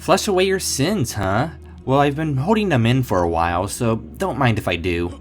Flush away your sins, huh? Well, I've been holding them in for a while, so don't mind if I do.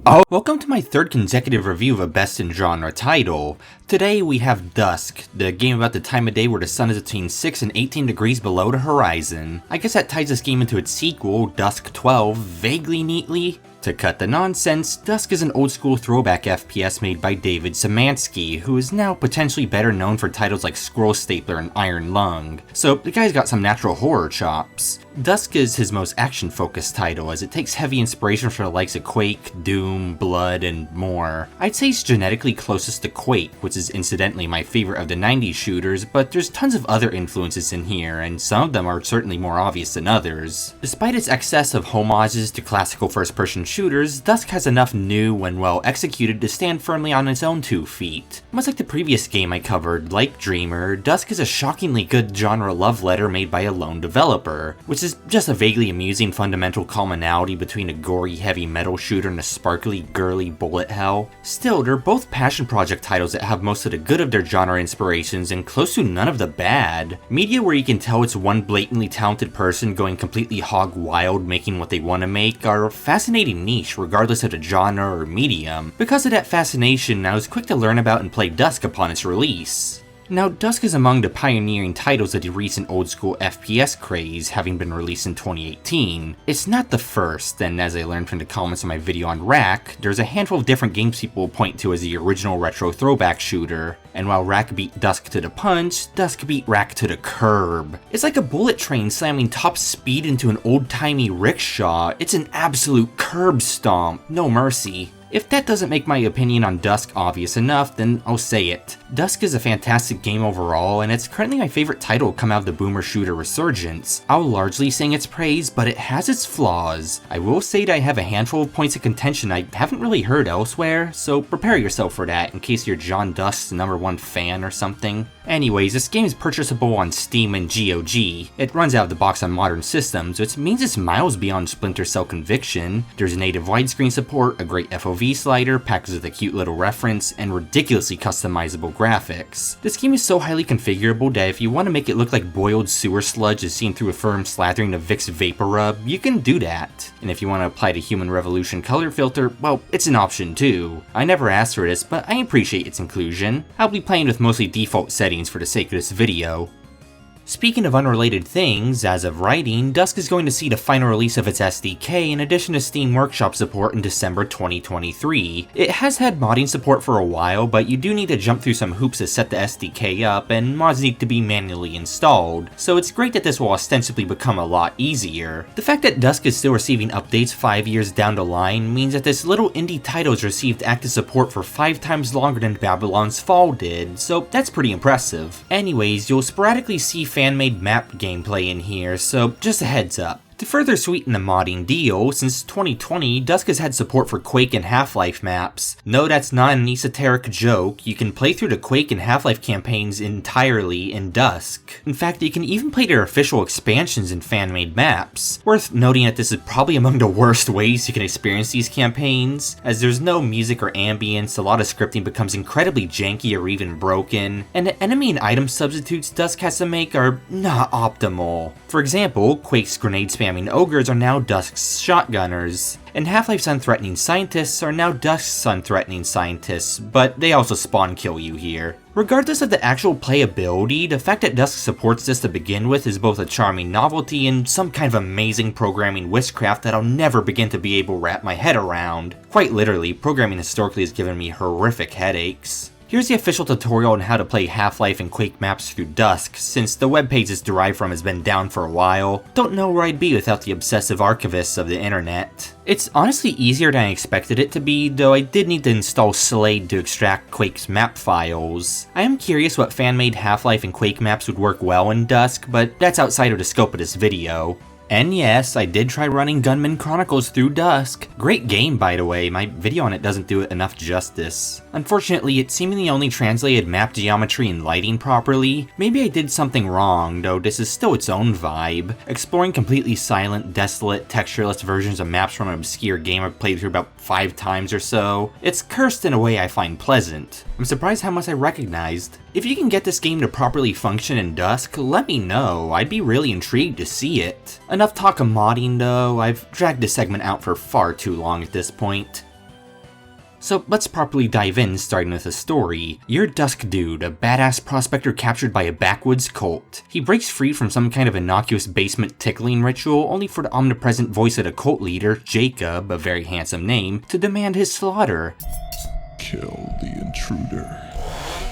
Oh, welcome to my third consecutive review of a best in genre title. Today we have Dusk, the game about the time of day where the sun is between 6 and 18 degrees below the horizon. I guess that ties this game into its sequel, Dusk 12, vaguely neatly. To cut the nonsense, Dusk is an old school throwback FPS made by David Szymanski, who is now potentially better known for titles like Scroll Stapler and Iron Lung, so the guy's got some natural horror chops. Dusk is his most action-focused title, as it takes heavy inspiration from the likes of Quake, Doom, Blood, and more. I'd say it's genetically closest to Quake, which is incidentally my favorite of the 90s shooters, but there's tons of other influences in here, and some of them are certainly more obvious than others. Despite its excess of homages to classical first-person shooters, Dusk has enough new and well executed to stand firmly on its own 2 feet. Much like the previous game I covered, like Dreamer, Dusk is a shockingly good genre love letter made by a lone developer, which is just a vaguely amusing fundamental commonality between a gory heavy metal shooter and a sparkly girly bullet hell. Still, they're both passion project titles that have most of the good of their genre inspirations and close to none of the bad. Media where you can tell it's one blatantly talented person going completely hog wild making what they want to make are a fascinating niche regardless of the genre or medium. Because of that fascination, I was quick to learn about and play Dusk upon its release. Now, Dusk is among the pioneering titles of the recent old school FPS craze, having been released in 2018. It's not the first, and as I learned from the comments on my video on Rack, there's a handful of different games people point to as the original retro throwback shooter. And while Rack beat Dusk to the punch, Dusk beat Rack to the curb. It's like a bullet train slamming top speed into an old-timey rickshaw. It's an absolute curb stomp, no mercy. If that doesn't make my opinion on Dusk obvious enough, then I'll say it. Dusk is a fantastic game overall, and it's currently my favorite title to come out of the boomer shooter resurgence. I'll largely sing its praise, but it has its flaws. I will say that I have a handful of points of contention I haven't really heard elsewhere, so prepare yourself for that in case you're John Dusk's #1 fan or something. Anyways, this game is purchasable on Steam and GOG. It runs out of the box on modern systems, which means it's miles beyond Splinter Cell Conviction. There's native widescreen support, a great FOV slider, packaged with a cute little reference, and ridiculously customizable graphics. This game is so highly configurable that if you want to make it look like boiled sewer sludge is seen through a firm slathering of Vicks Vapor Rub, you can do that. And if you want to apply the Human Revolution color filter, well, it's an option too. I never asked for this, but I appreciate its inclusion. I'll be playing with mostly default settings for the sake of this video. Speaking of unrelated things, as of writing, Dusk is going to see the final release of its SDK in addition to Steam Workshop support in December 2023. It has had modding support for a while, but you do need to jump through some hoops to set the SDK up, and mods need to be manually installed, so it's great that this will ostensibly become a lot easier. The fact that Dusk is still receiving updates 5 years down the line means that this little indie title has received active support for 5 times longer than Babylon's Fall did, so that's pretty impressive. Anyways, you'll sporadically see fan-made map gameplay in here, so just a heads up. To further sweeten the modding deal, since 2020, Dusk has had support for Quake and Half-Life maps. No, that's not an esoteric joke, you can play through the Quake and Half-Life campaigns entirely in Dusk. In fact, you can even play their official expansions in fan-made maps. Worth noting that this is probably among the worst ways you can experience these campaigns, as there's no music or ambience, a lot of scripting becomes incredibly janky or even broken, and the enemy and item substitutes Dusk has to make are not optimal. For example, Quake's grenade spamming ogres are now Dusk's shotgunners, and Half-Life's unthreatening scientists are now Dusk's unthreatening scientists, but they also spawn kill you here. Regardless of the actual playability, the fact that Dusk supports this to begin with is both a charming novelty and some kind of amazing programming witchcraft that I'll never begin to be able to wrap my head around. Quite literally, programming historically has given me horrific headaches. Here's the official tutorial on how to play Half-Life and Quake maps through Dusk, since the webpage it's derived from has been down for a while. Don't know where I'd be without the obsessive archivists of the internet. It's honestly easier than I expected it to be, though I did need to install Slade to extract Quake's map files. I am curious what fan-made Half-Life and Quake maps would work well in Dusk, but that's outside of the scope of this video. And yes, I did try running Gunman Chronicles through Dusk. Great game, by the way, my video on it doesn't do it enough justice. Unfortunately, it seemingly only translated map geometry and lighting properly. Maybe I did something wrong, though this is still its own vibe. Exploring completely silent, desolate, textureless versions of maps from an obscure game I've played through about 5 times or so. It's cursed in a way I find pleasant. I'm surprised how much I recognized. If you can get this game to properly function in Dusk, let me know. I'd be really intrigued to see it. Enough talk of modding though, I've dragged this segment out for far too long at this point. So let's properly dive in, starting with the story. You're Dusk Dude, a badass prospector captured by a backwoods cult. He breaks free from some kind of innocuous basement tickling ritual, only for the omnipresent voice of the cult leader, Jacob, a very handsome name, to demand his slaughter. Kill the intruder.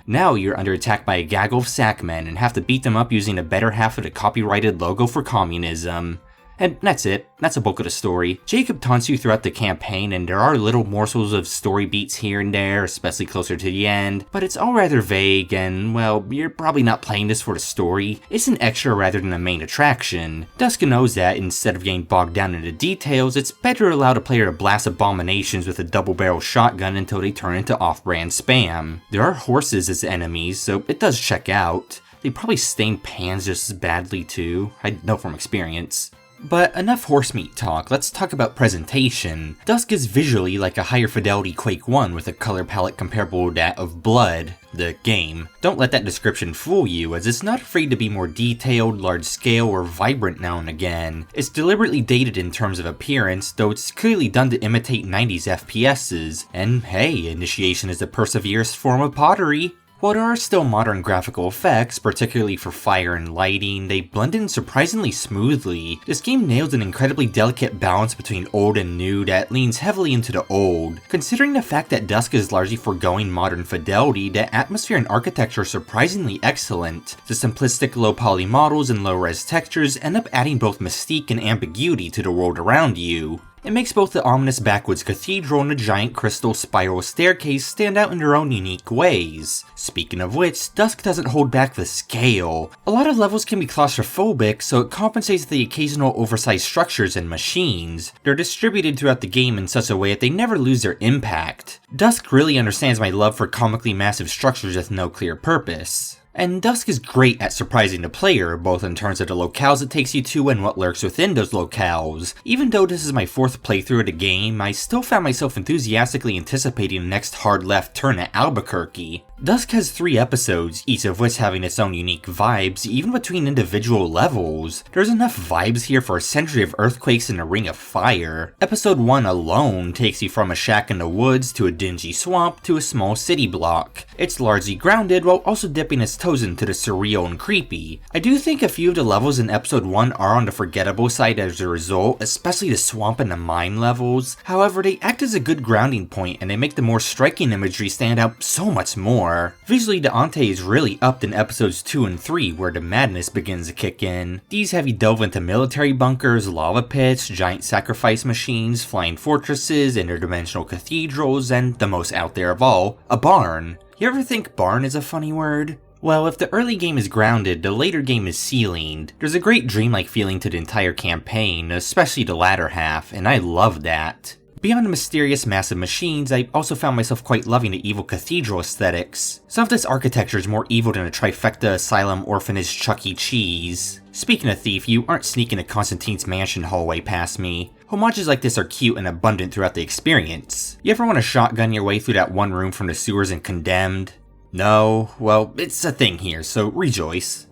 Now you're under attack by a gaggle of sackmen and have to beat them up using the better half of the copyrighted logo for communism. And that's it. That's the bulk of the story. Jacob taunts you throughout the campaign, and there are little morsels of story beats here and there, especially closer to the end, but it's all rather vague and, well, you're probably not playing this for the story. It's an extra rather than a main attraction. Dusk knows that instead of getting bogged down in the details, it's better to allow the player to blast abominations with a double-barrel shotgun until they turn into off-brand spam. There are horses as enemies, so it does check out. They probably stain pans just as badly too, I know from experience. But enough horse meat talk, let's talk about presentation. Dusk is visually like a higher fidelity Quake 1 with a color palette comparable to that of Blood, the game. Don't let that description fool you, as it's not afraid to be more detailed, large scale, or vibrant now and again. It's deliberately dated in terms of appearance, though it's clearly done to imitate 90s FPSs. And hey, initiation is the perseverest form of pottery. While there are still modern graphical effects, particularly for fire and lighting, they blend in surprisingly smoothly. This game nails an incredibly delicate balance between old and new that leans heavily into the old. Considering the fact that Dusk is largely foregoing modern fidelity, the atmosphere and architecture are surprisingly excellent. The simplistic low-poly models and low-res textures end up adding both mystique and ambiguity to the world around you. It makes both the ominous backwoods cathedral and the giant crystal spiral staircase stand out in their own unique ways. Speaking of which, Dusk doesn't hold back the scale. A lot of levels can be claustrophobic, so it compensates the occasional oversized structures and machines. They're distributed throughout the game in such a way that they never lose their impact. Dusk really understands my love for comically massive structures with no clear purpose. And Dusk is great at surprising the player, both in terms of the locales it takes you to and what lurks within those locales. Even though this is my 4th playthrough of the game, I still found myself enthusiastically anticipating the next hard left turn at Albuquerque. Dusk has 3 episodes, each of which having its own unique vibes, even between individual levels. There's enough vibes here for a century of earthquakes and a ring of fire. Episode 1 alone takes you from a shack in the woods to a dingy swamp to a small city block. It's largely grounded while also dipping its toes into the surreal and creepy. I do think a few of the levels in episode 1 are on the forgettable side as a result, especially the swamp and the mine levels. However, they act as a good grounding point and they make the more striking imagery stand out so much more. Visually, the ante is really upped in episodes 2 and 3 where the madness begins to kick in. These have you delve into military bunkers, lava pits, giant sacrifice machines, flying fortresses, interdimensional cathedrals, and the most out there of all, a barn. You ever think barn is a funny word? Well, if the early game is grounded, the later game is ceilinged. There's a great dreamlike feeling to the entire campaign, especially the latter half, and I love that. Beyond the mysterious massive machines, I also found myself quite loving the evil cathedral aesthetics. Some of this architecture is more evil than a trifecta asylum orphanage Chuck E. Cheese. Speaking of thief, you aren't sneaking a Constantine's mansion hallway past me. Homages like this are cute and abundant throughout the experience. You ever want to shotgun your way through that one room from the sewers in Condemned? No? Well, it's a thing here, so rejoice.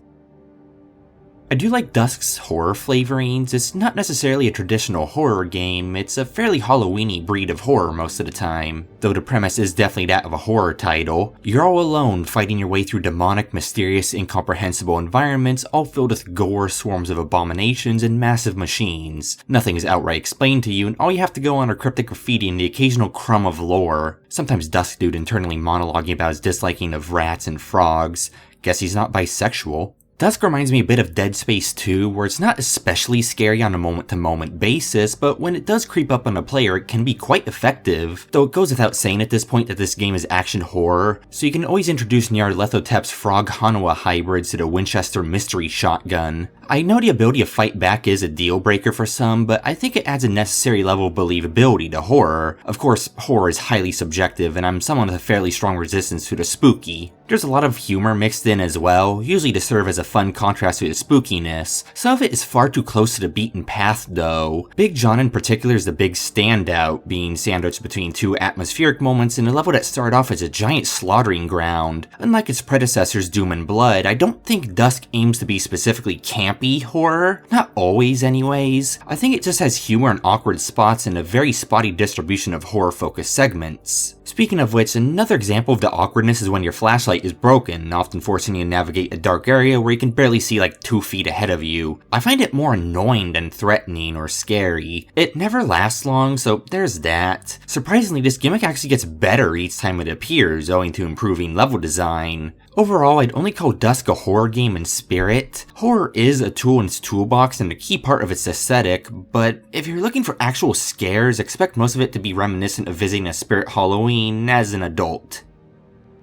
I do like Dusk's horror flavorings. It's not necessarily a traditional horror game, it's a fairly Halloween-y breed of horror most of the time. Though the premise is definitely that of a horror title. You're all alone, fighting your way through demonic, mysterious, incomprehensible environments, all filled with gore, swarms of abominations, and massive machines. Nothing is outright explained to you, and all you have to go on are cryptic graffiti and the occasional crumb of lore. Sometimes Dusk Dude internally monologuing about his disliking of rats and frogs. Guess he's not bisexual. Dusk reminds me a bit of Dead Space 2, where it's not especially scary on a moment-to-moment basis, but when it does creep up on a player, it can be quite effective. Though it goes without saying at this point that this game is action horror, so you can always introduce Nyarlathotep's Frog Hanawa hybrids to the Winchester mystery shotgun. I know the ability to fight back is a deal breaker for some, but I think it adds a necessary level of believability to horror. Of course, horror is highly subjective, and I'm someone with a fairly strong resistance to the spooky. There's a lot of humor mixed in as well, usually to serve as a fun contrast to the spookiness. Some of it is far too close to the beaten path though. Big John in particular is the big standout, being sandwiched between two atmospheric moments in a level that started off as a giant slaughtering ground. Unlike its predecessors Doom and Blood, I don't think Dusk aims to be specifically campy horror. Not always anyways. I think it just has humor and awkward spots and a very spotty distribution of horror-focused segments. Speaking of which, another example of the awkwardness is when your flashlight is broken, often forcing you to navigate a dark area where you can barely see like 2 feet ahead of you. I find it more annoying than threatening or scary. It never lasts long, so there's that. Surprisingly, this gimmick actually gets better each time it appears, owing to improving level design. Overall, I'd only call Dusk a horror game in spirit. Horror is a tool in its toolbox and a key part of its aesthetic, but if you're looking for actual scares, expect most of it to be reminiscent of visiting a Spirit Halloween as an adult.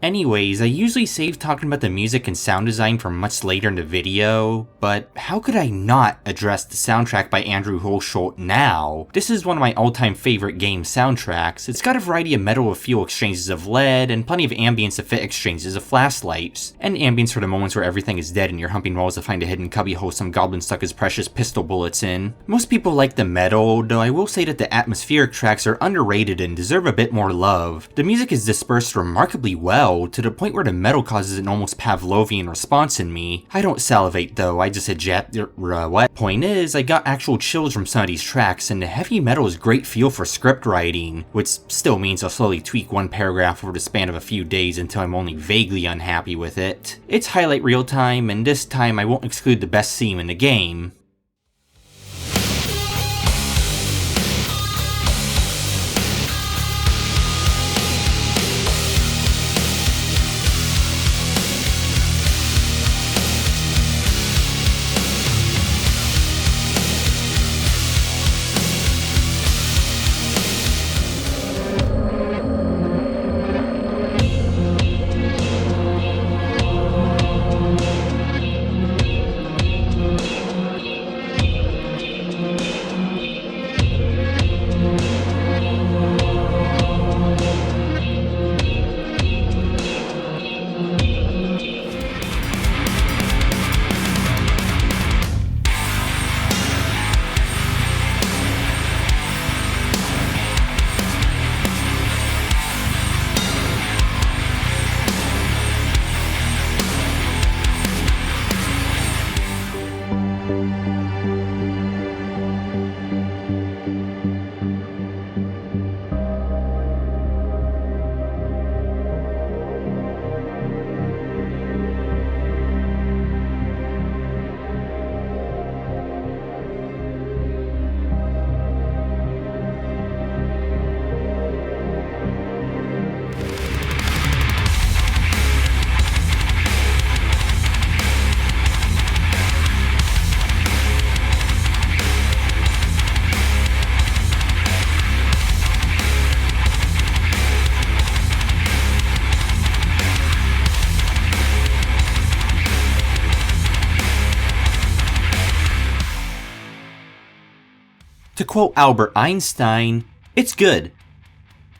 Anyways, I usually save talking about the music and sound design for much later in the video, but how could I not address the soundtrack by Andrew Hulshult now? This is one of my all-time favorite game soundtracks. It's got a variety of metal with fuel exchanges of lead, and plenty of ambience to fit exchanges of flashlights, and ambience for the moments where everything is dead and you're humping walls to find a hidden cubbyhole some goblin stuck his precious pistol bullets in. Most people like the metal, though I will say that the atmospheric tracks are underrated and deserve a bit more love. The music is dispersed remarkably well, to the point where the metal causes an almost Pavlovian response in me. I don't salivate though, I just what? Point is, I got actual chills from some of these tracks, and the heavy metal is great fuel for script writing, which still means I'll slowly tweak one paragraph over the span of a few days until I'm only vaguely unhappy with it. It's highlight real time, and this time I won't exclude the best theme in the game. To quote Albert Einstein, it's good.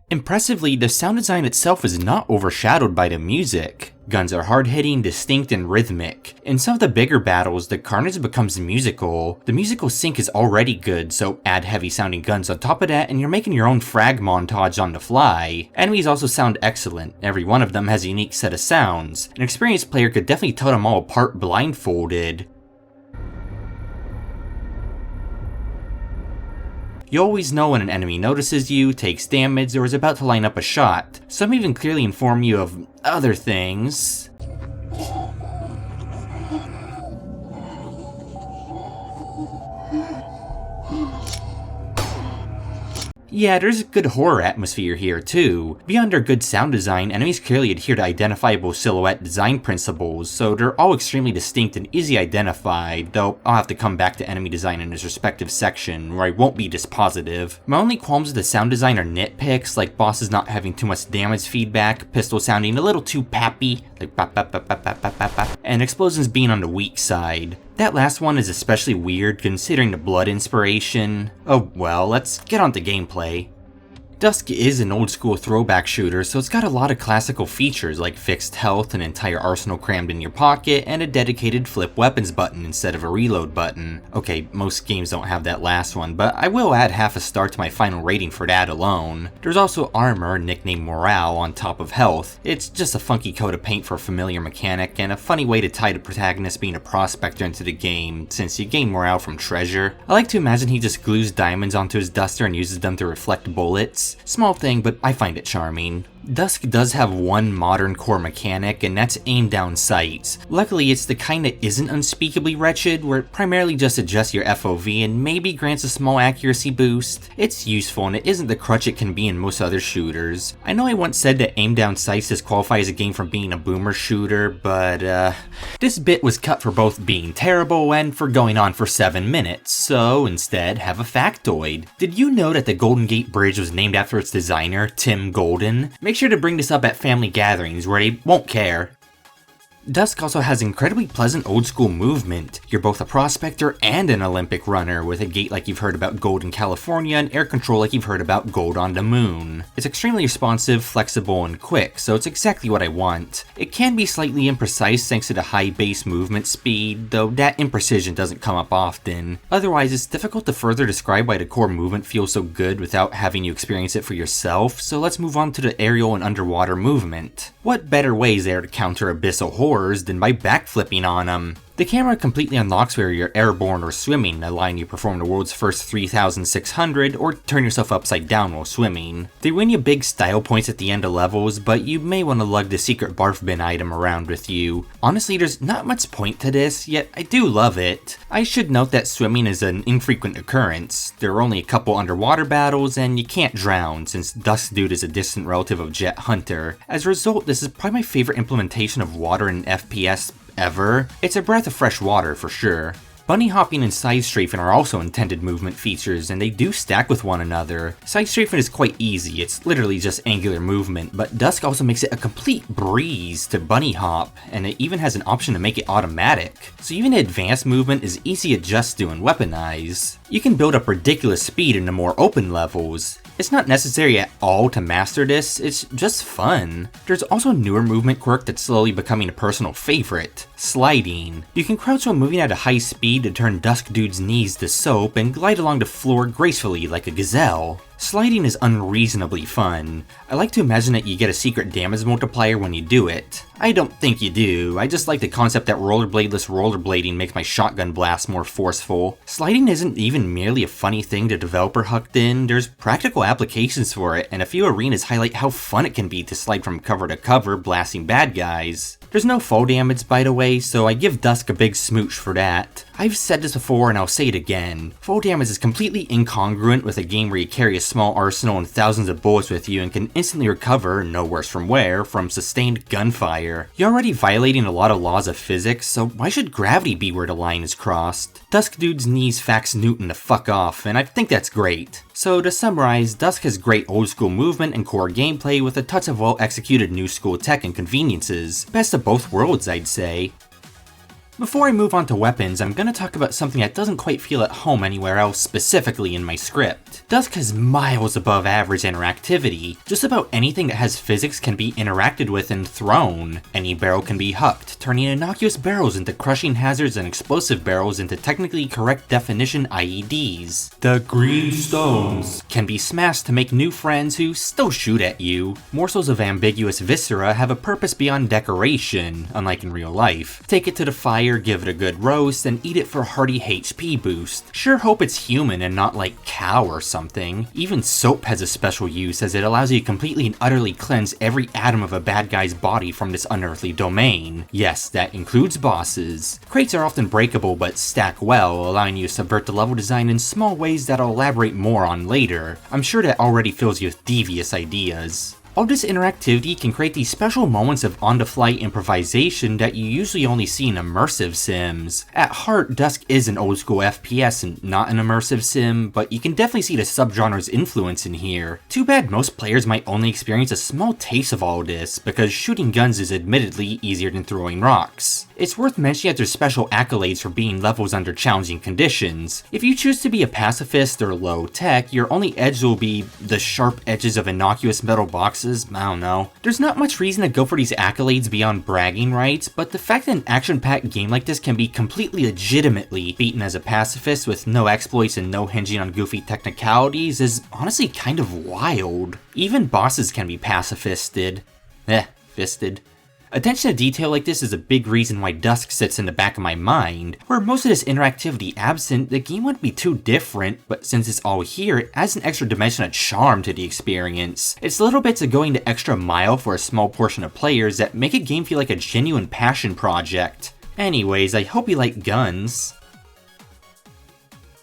Impressively, the sound design itself is not overshadowed by the music. Guns are hard-hitting, distinct, and rhythmic. In some of the bigger battles, the carnage becomes musical. The musical sync is already good, so add heavy-sounding guns on top of that and you're making your own frag montage on the fly. Enemies also sound excellent. Every one of them has a unique set of sounds. An experienced player could definitely tell them all apart blindfolded. You always know when an enemy notices you, takes damage, or is about to line up a shot. Some even clearly inform you of other things. Yeah, there's a good horror atmosphere here too. Beyond their good sound design, enemies clearly adhere to identifiable silhouette design principles, so they're all extremely distinct and easy identified, though I'll have to come back to enemy design in its respective section, where I won't be dispositive. My only qualms with the sound design are nitpicks, like bosses not having too much damage feedback, pistols sounding a little too pappy, like bap bap bap bap bap bap bap, and explosions being on the weak side. That last one is especially weird considering the blood inspiration. Oh well, let's get on to gameplay. Dusk is an old school throwback shooter, so it's got a lot of classical features like fixed health, an entire arsenal crammed in your pocket, and a dedicated flip weapons button instead of a reload button. Okay, most games don't have that last one, but I will add half a star to my final rating for that alone. There's also armor, nicknamed morale, on top of health. It's just a funky coat of paint for a familiar mechanic, and a funny way to tie the protagonist being a prospector into the game, since you gain morale from treasure. I like to imagine he just glues diamonds onto his duster and uses them to reflect bullets. Small thing, but I find it charming. Dusk does have one modern core mechanic, and that's aim down sights. Luckily, it's the kind that isn't unspeakably wretched, where it primarily just adjusts your FOV and maybe grants a small accuracy boost. It's useful, and it isn't the crutch it can be in most other shooters. I know I once said that aim down sights disqualifies a game from being a boomer shooter, but this bit was cut for both being terrible and for going on for 7 minutes, so instead have a factoid. Did you know that the Golden Gate Bridge was named after its designer, Tim Golden? Make sure to bring this up at family gatherings where they won't care. Dusk also has incredibly pleasant old school movement. You're both a prospector and an Olympic runner, with a gait like you've heard about Gold in California and air control like you've heard about Gold on the Moon. It's extremely responsive, flexible, and quick, so it's exactly what I want. It can be slightly imprecise thanks to the high base movement speed, though that imprecision doesn't come up often. Otherwise, it's difficult to further describe why the core movement feels so good without having you experience it for yourself, so let's move on to the aerial and underwater movement. What better way is there to counter abyssal horrors than by backflipping on them? The camera completely unlocks whether you're airborne or swimming, allowing you to perform the world's first 3,600 or turn yourself upside down while swimming. They win you big style points at the end of levels, but you may want to lug the secret barf bin item around with you. Honestly, there's not much point to this, yet I do love it. I should note that swimming is an infrequent occurrence. There are only a couple underwater battles, and you can't drown, since Dusk Dude is a distant relative of Jet Hunter. As a result, this is probably my favorite implementation of water in FPS ever. It's a breath of fresh water for sure. Bunny hopping and side strafing are also intended movement features, and they do stack with one another. Side strafing is quite easy, it's literally just angular movement, but Dusk also makes it a complete breeze to bunny hop, and it even has an option to make it automatic. So even advanced movement is easy to adjust to and weaponize. You can build up ridiculous speed in the more open levels. It's not necessary at all to master this, it's just fun. There's also a newer movement quirk that's slowly becoming a personal favorite, sliding. You can crouch while moving at a high speed to turn Dusk Dude's knees to soap and glide along the floor gracefully like a gazelle. Sliding is unreasonably fun. I like to imagine that you get a secret damage multiplier when you do it. I don't think you do, I just like the concept that rollerbladeless rollerblading makes my shotgun blast more forceful. Sliding isn't even merely a funny thing the developer hucked in, there's practical applications for it, and a few arenas highlight how fun it can be to slide from cover to cover blasting bad guys. There's no fall damage, by the way, so I give Dusk a big smooch for that. I've said this before and I'll say it again. Fall damage is completely incongruent with a game where you carry a small arsenal and thousands of bullets with you and can instantly recover, no worse from where, from sustained gunfire. You're already violating a lot of laws of physics, so why should gravity be where the line is crossed? Dusk Dude's knees fax Newton to fuck off, and I think that's great. So to summarize, Dusk has great old school movement and core gameplay with a touch of well executed new school tech and conveniences. Best of both worlds, I'd say. Before I move on to weapons, I'm gonna talk about something that doesn't quite feel at home anywhere else specifically in my script. Dusk has miles above average interactivity. Just about anything that has physics can be interacted with and thrown. Any barrel can be hucked, turning innocuous barrels into crushing hazards and explosive barrels into technically correct definition IEDs. The green stones can be smashed to make new friends who still shoot at you. Morsels of ambiguous viscera have a purpose beyond decoration, unlike in real life. Take it to the fire fire, give it a good roast, and eat it for a hearty HP boost. Sure hope it's human and not like cow or something. Even soap has a special use as it allows you to completely and utterly cleanse every atom of a bad guy's body from this unearthly domain. Yes, that includes bosses. Crates are often breakable but stack well, allowing you to subvert the level design in small ways that I'll elaborate more on later. I'm sure that already fills you with devious ideas. All this interactivity can create these special moments of on-the-fly improvisation that you usually only see in immersive sims. At heart, Dusk is an old-school FPS and not an immersive sim, but you can definitely see the subgenre's influence in here. Too bad most players might only experience a small taste of all this, because shooting guns is admittedly easier than throwing rocks. It's worth mentioning that there's special accolades for beating levels under challenging conditions. If you choose to be a pacifist or low-tech, your only edge will be the sharp edges of innocuous metal boxes. I don't know. There's not much reason to go for these accolades beyond bragging rights, but the fact that an action-packed game like this can be completely legitimately beaten as a pacifist with no exploits and no hinging on goofy technicalities is honestly kind of wild. Even bosses can be pacifisted. Fisted. Attention to detail like this is a big reason why Dusk sits in the back of my mind. Were most of this interactivity absent, the game wouldn't be too different, but since it's all here, it adds an extra dimension of charm to the experience. It's little bits of going the extra mile for a small portion of players that make a game feel like a genuine passion project. Anyways, I hope you like guns.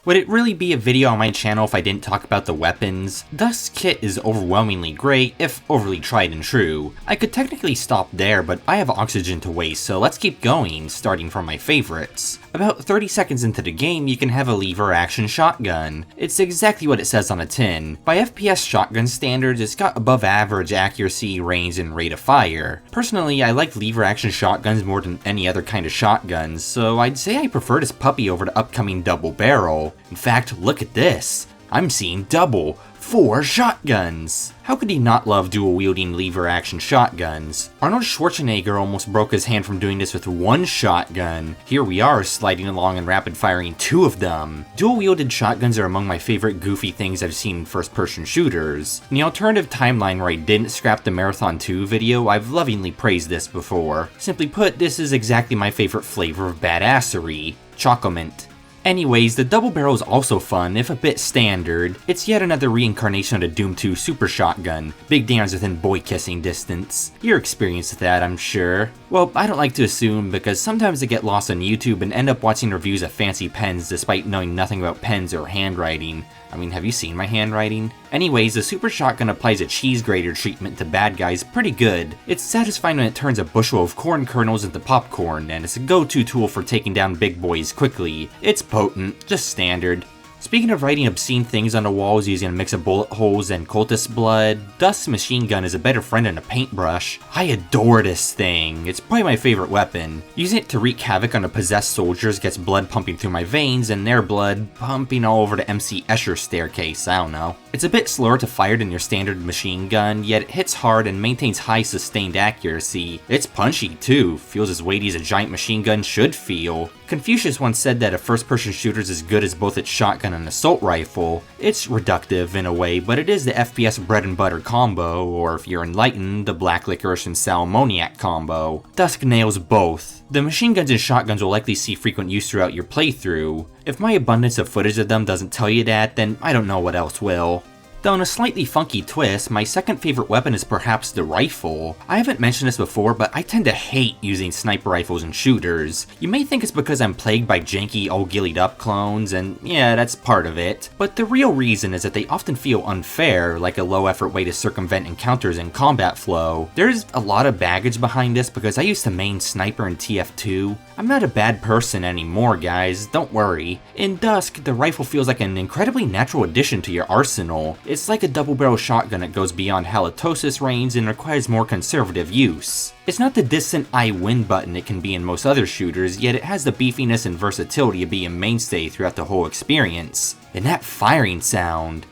Would it really be a video on my channel if I didn't talk about the weapons? Dusk's kit is overwhelmingly great, if overly tried and true. I could technically stop there, but I have oxygen to waste, so let's keep going, starting from my favorites. About 30 seconds into the game, you can have a lever action shotgun. It's exactly what it says on the tin. By FPS shotgun standards, it's got above average accuracy, range, and rate of fire. Personally, I like lever action shotguns more than any other kind of shotguns, so I'd say I prefer this puppy over the upcoming double barrel. In fact, look at this. I'm seeing double. 4 shotguns! How could he not love dual-wielding lever-action shotguns? Arnold Schwarzenegger almost broke his hand from doing this with 1 shotgun. Here we are, sliding along and rapid-firing 2 of them. Dual-wielded shotguns are among my favorite goofy things I've seen in first-person shooters. In the alternative timeline where I didn't scrap the Marathon 2 video, I've lovingly praised this before. Simply put, this is exactly my favorite flavor of badassery. Chocomint. Anyways, the double barrel is also fun, if a bit standard. It's yet another reincarnation of the Doom 2 super shotgun. Big damage within boy kissing distance. You're experienced with that, I'm sure. Well, I don't like to assume, because sometimes I get lost on YouTube and end up watching reviews of fancy pens despite knowing nothing about pens or handwriting. I mean, have you seen my handwriting? Anyways, the super shotgun applies a cheese grater treatment to bad guys pretty good. It's satisfying when it turns a bushel of corn kernels into popcorn, and it's a go-to tool for taking down big boys quickly. It's potent, just standard. Speaking of writing obscene things on the walls using a mix of bullet holes and cultist blood, Dusk's machine gun is a better friend than a paintbrush. I adore this thing. It's probably my favorite weapon. Using it to wreak havoc on the possessed soldiers gets blood pumping through my veins and their blood pumping all over the MC Escher staircase, I don't know. It's a bit slower to fire than your standard machine gun, yet it hits hard and maintains high sustained accuracy. It's punchy too, feels as weighty as a giant machine gun should feel. Confucius once said that a first-person shooter is as good as both its shotgun and assault rifle. It's reductive in a way, but it is the FPS bread and butter combo, or if you're enlightened, the black licorice and salmoniac combo. Dusk nails both. The machine guns and shotguns will likely see frequent use throughout your playthrough. If my abundance of footage of them doesn't tell you that, then I don't know what else will. Though in a slightly funky twist, my second favorite weapon is perhaps the rifle. I haven't mentioned this before, but I tend to hate using sniper rifles in shooters. You may think it's because I'm plagued by janky all gillied up clones, and yeah, that's part of it. But the real reason is that they often feel unfair, like a low effort way to circumvent encounters and combat flow. There's a lot of baggage behind this because I used to main sniper in TF2. I'm not a bad person anymore, guys, don't worry. In Dusk, the rifle feels like an incredibly natural addition to your arsenal. It's like a double-barrel shotgun that goes beyond halitosis range and requires more conservative use. It's not the distant I win button it can be in most other shooters, yet it has the beefiness and versatility to be a mainstay throughout the whole experience. And that firing sound.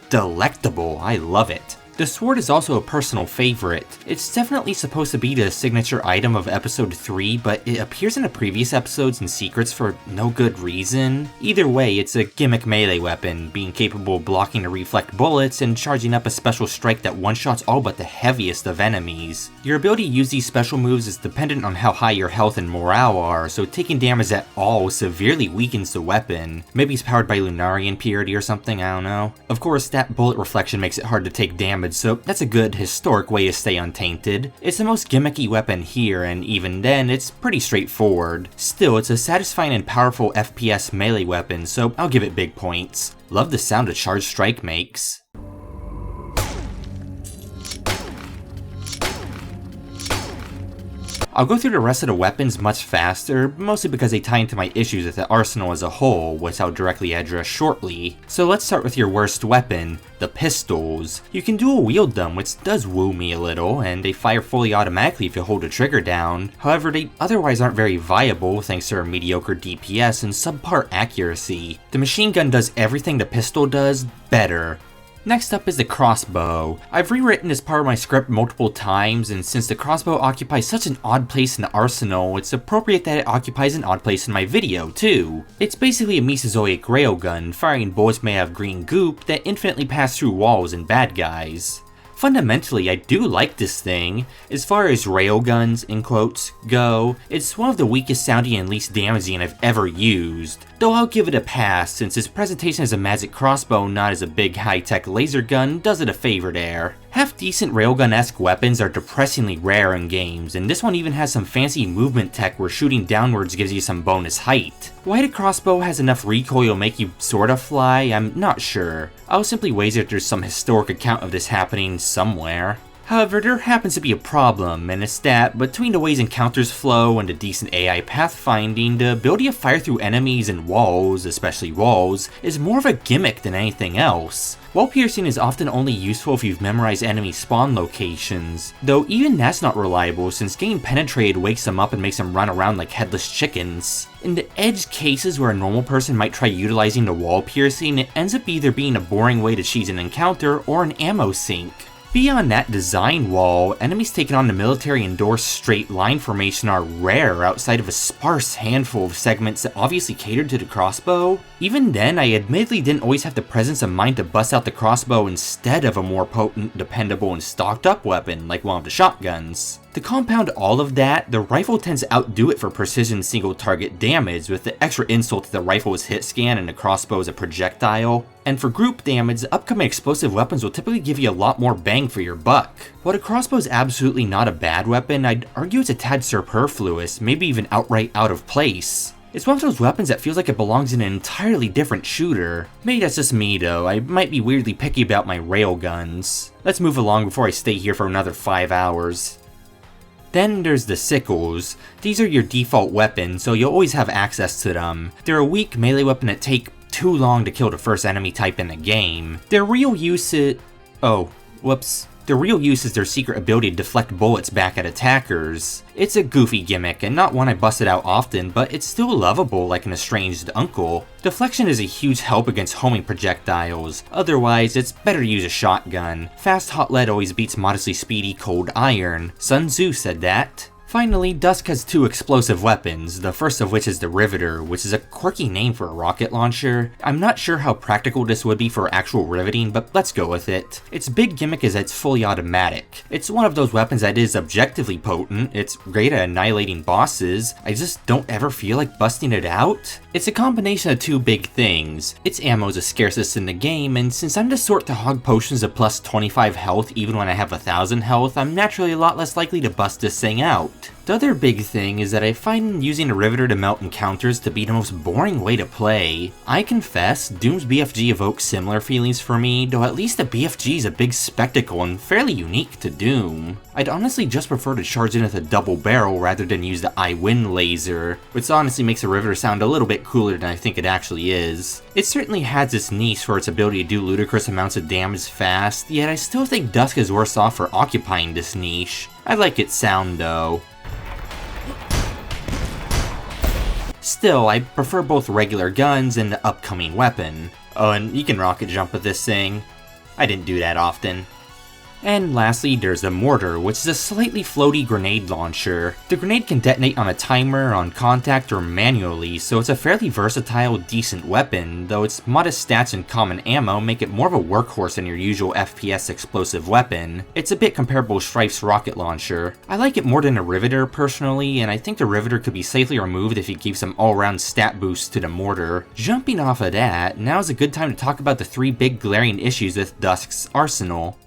Delectable, I love it. The sword is also a personal favorite. It's definitely supposed to be the signature item of episode 3, but it appears in the previous episodes and secrets for no good reason. Either way, it's a gimmick melee weapon, being capable of blocking to reflect bullets and charging up a special strike that one-shots all but the heaviest of enemies. Your ability to use these special moves is dependent on how high your health and morale are, so taking damage at all severely weakens the weapon. Maybe it's powered by Lunarian purity or something, I don't know. Of course, that bullet reflection makes it hard to take damage, so that's a good historic way to stay untainted. It's the most gimmicky weapon here, and even then, it's pretty straightforward. Still, it's a satisfying and powerful FPS melee weapon, so I'll give it big points. Love the sound a charged strike makes. I'll go through the rest of the weapons much faster, mostly because they tie into my issues with the arsenal as a whole, which I'll directly address shortly. So let's start with your worst weapon, the pistols. You can dual wield them, which does woo me a little, and they fire fully automatically if you hold the trigger down. However, they otherwise aren't very viable thanks to their mediocre DPS and subpar accuracy. The machine gun does everything the pistol does, better. Next up is the crossbow. I've rewritten this part of my script multiple times, and since the crossbow occupies such an odd place in the arsenal, it's appropriate that it occupies an odd place in my video, too. It's basically a Mesozoic railgun, firing bullets made out of green goop that infinitely pass through walls and bad guys. Fundamentally, I do like this thing. As far as railguns, in quotes, go, it's one of the weakest sounding and least damaging I've ever used. Though I'll give it a pass, since its presentation as a magic crossbow, not as a big high-tech laser gun, does it a favor there. Half-decent railgun-esque weapons are depressingly rare in games, and this one even has some fancy movement tech where shooting downwards gives you some bonus height. Why the crossbow has enough recoil to make you sorta fly, I'm not sure. I'll simply wager there's some historic account of this happening somewhere. However, there happens to be a problem, and it's that, between the ways encounters flow and the decent AI pathfinding, the ability to fire through enemies and walls, especially walls, is more of a gimmick than anything else. Wall piercing is often only useful if you've memorized enemy spawn locations, though even that's not reliable since getting penetrated wakes them up and makes them run around like headless chickens. In the edge cases where a normal person might try utilizing the wall piercing, it ends up either being a boring way to cheese an encounter or an ammo sink. Beyond that design wall, enemies taking on the military-endorsed straight line formation are rare outside of a sparse handful of segments that obviously catered to the crossbow. Even then, I admittedly didn't always have the presence of mind to bust out the crossbow instead of a more potent, dependable, and stocked-up weapon like one of the shotguns. To compound all of that, the rifle tends to outdo it for precision single-target damage, with the extra insult that the rifle is hit scan and the crossbow is a projectile. And for group damage, upcoming explosive weapons will typically give you a lot more bang for your buck. While the crossbow is absolutely not a bad weapon, I'd argue it's a tad superfluous, maybe even outright out of place. It's one of those weapons that feels like it belongs in an entirely different shooter. Maybe that's just me though, I might be weirdly picky about my railguns. Let's move along before I stay here for another 5 hours. Then there's the sickles. These are your default weapons, so you'll always have access to them. They're a weak melee weapon that take too long to kill the first enemy type in the game. Their real use is... Their real use is their secret ability to deflect bullets back at attackers. It's a goofy gimmick, and not one I busted out often, but it's still lovable like an estranged uncle. Deflection is a huge help against homing projectiles, otherwise it's better to use a shotgun. Fast hot lead always beats modestly speedy cold iron. Sun Tzu said that. Finally, Dusk has two explosive weapons, the first of which is the Riveter, which is a quirky name for a rocket launcher. I'm not sure how practical this would be for actual riveting, but let's go with it. Its big gimmick is that it's fully automatic. It's one of those weapons that is objectively potent, it's great at annihilating bosses, I just don't ever feel like busting it out. It's a combination of two big things. Its ammo is the scarcest in the game, and since I'm the sort to hog potions of plus 25 health even when I have 1000 health, I'm naturally a lot less likely to bust this thing out. The other big thing is that I find using a Riveter to melt encounters to be the most boring way to play. I confess, Doom's BFG evokes similar feelings for me, though at least the BFG is a big spectacle and fairly unique to Doom. I'd honestly just prefer to charge in with a double barrel rather than use the I Win laser, which honestly makes a Riveter sound a little bit cooler than I think it actually is. It certainly has its niche for its ability to do ludicrous amounts of damage fast, yet I still think Dusk is worse off for occupying this niche. I like its sound though. Still, I prefer both regular guns and the upcoming weapon. Oh, and you can rocket jump with this thing. I didn't do that often. And lastly, there's the Mortar, which is a slightly floaty grenade launcher. The grenade can detonate on a timer, on contact, or manually, so it's a fairly versatile, decent weapon, though its modest stats and common ammo make it more of a workhorse than your usual FPS explosive weapon. It's a bit comparable to Strife's rocket launcher. I like it more than a Riveter personally, and I think the Riveter could be safely removed if you gave some all-around stat boost to the Mortar. Jumping off of that, now's a good time to talk about the 3 big glaring issues with Dusk's arsenal.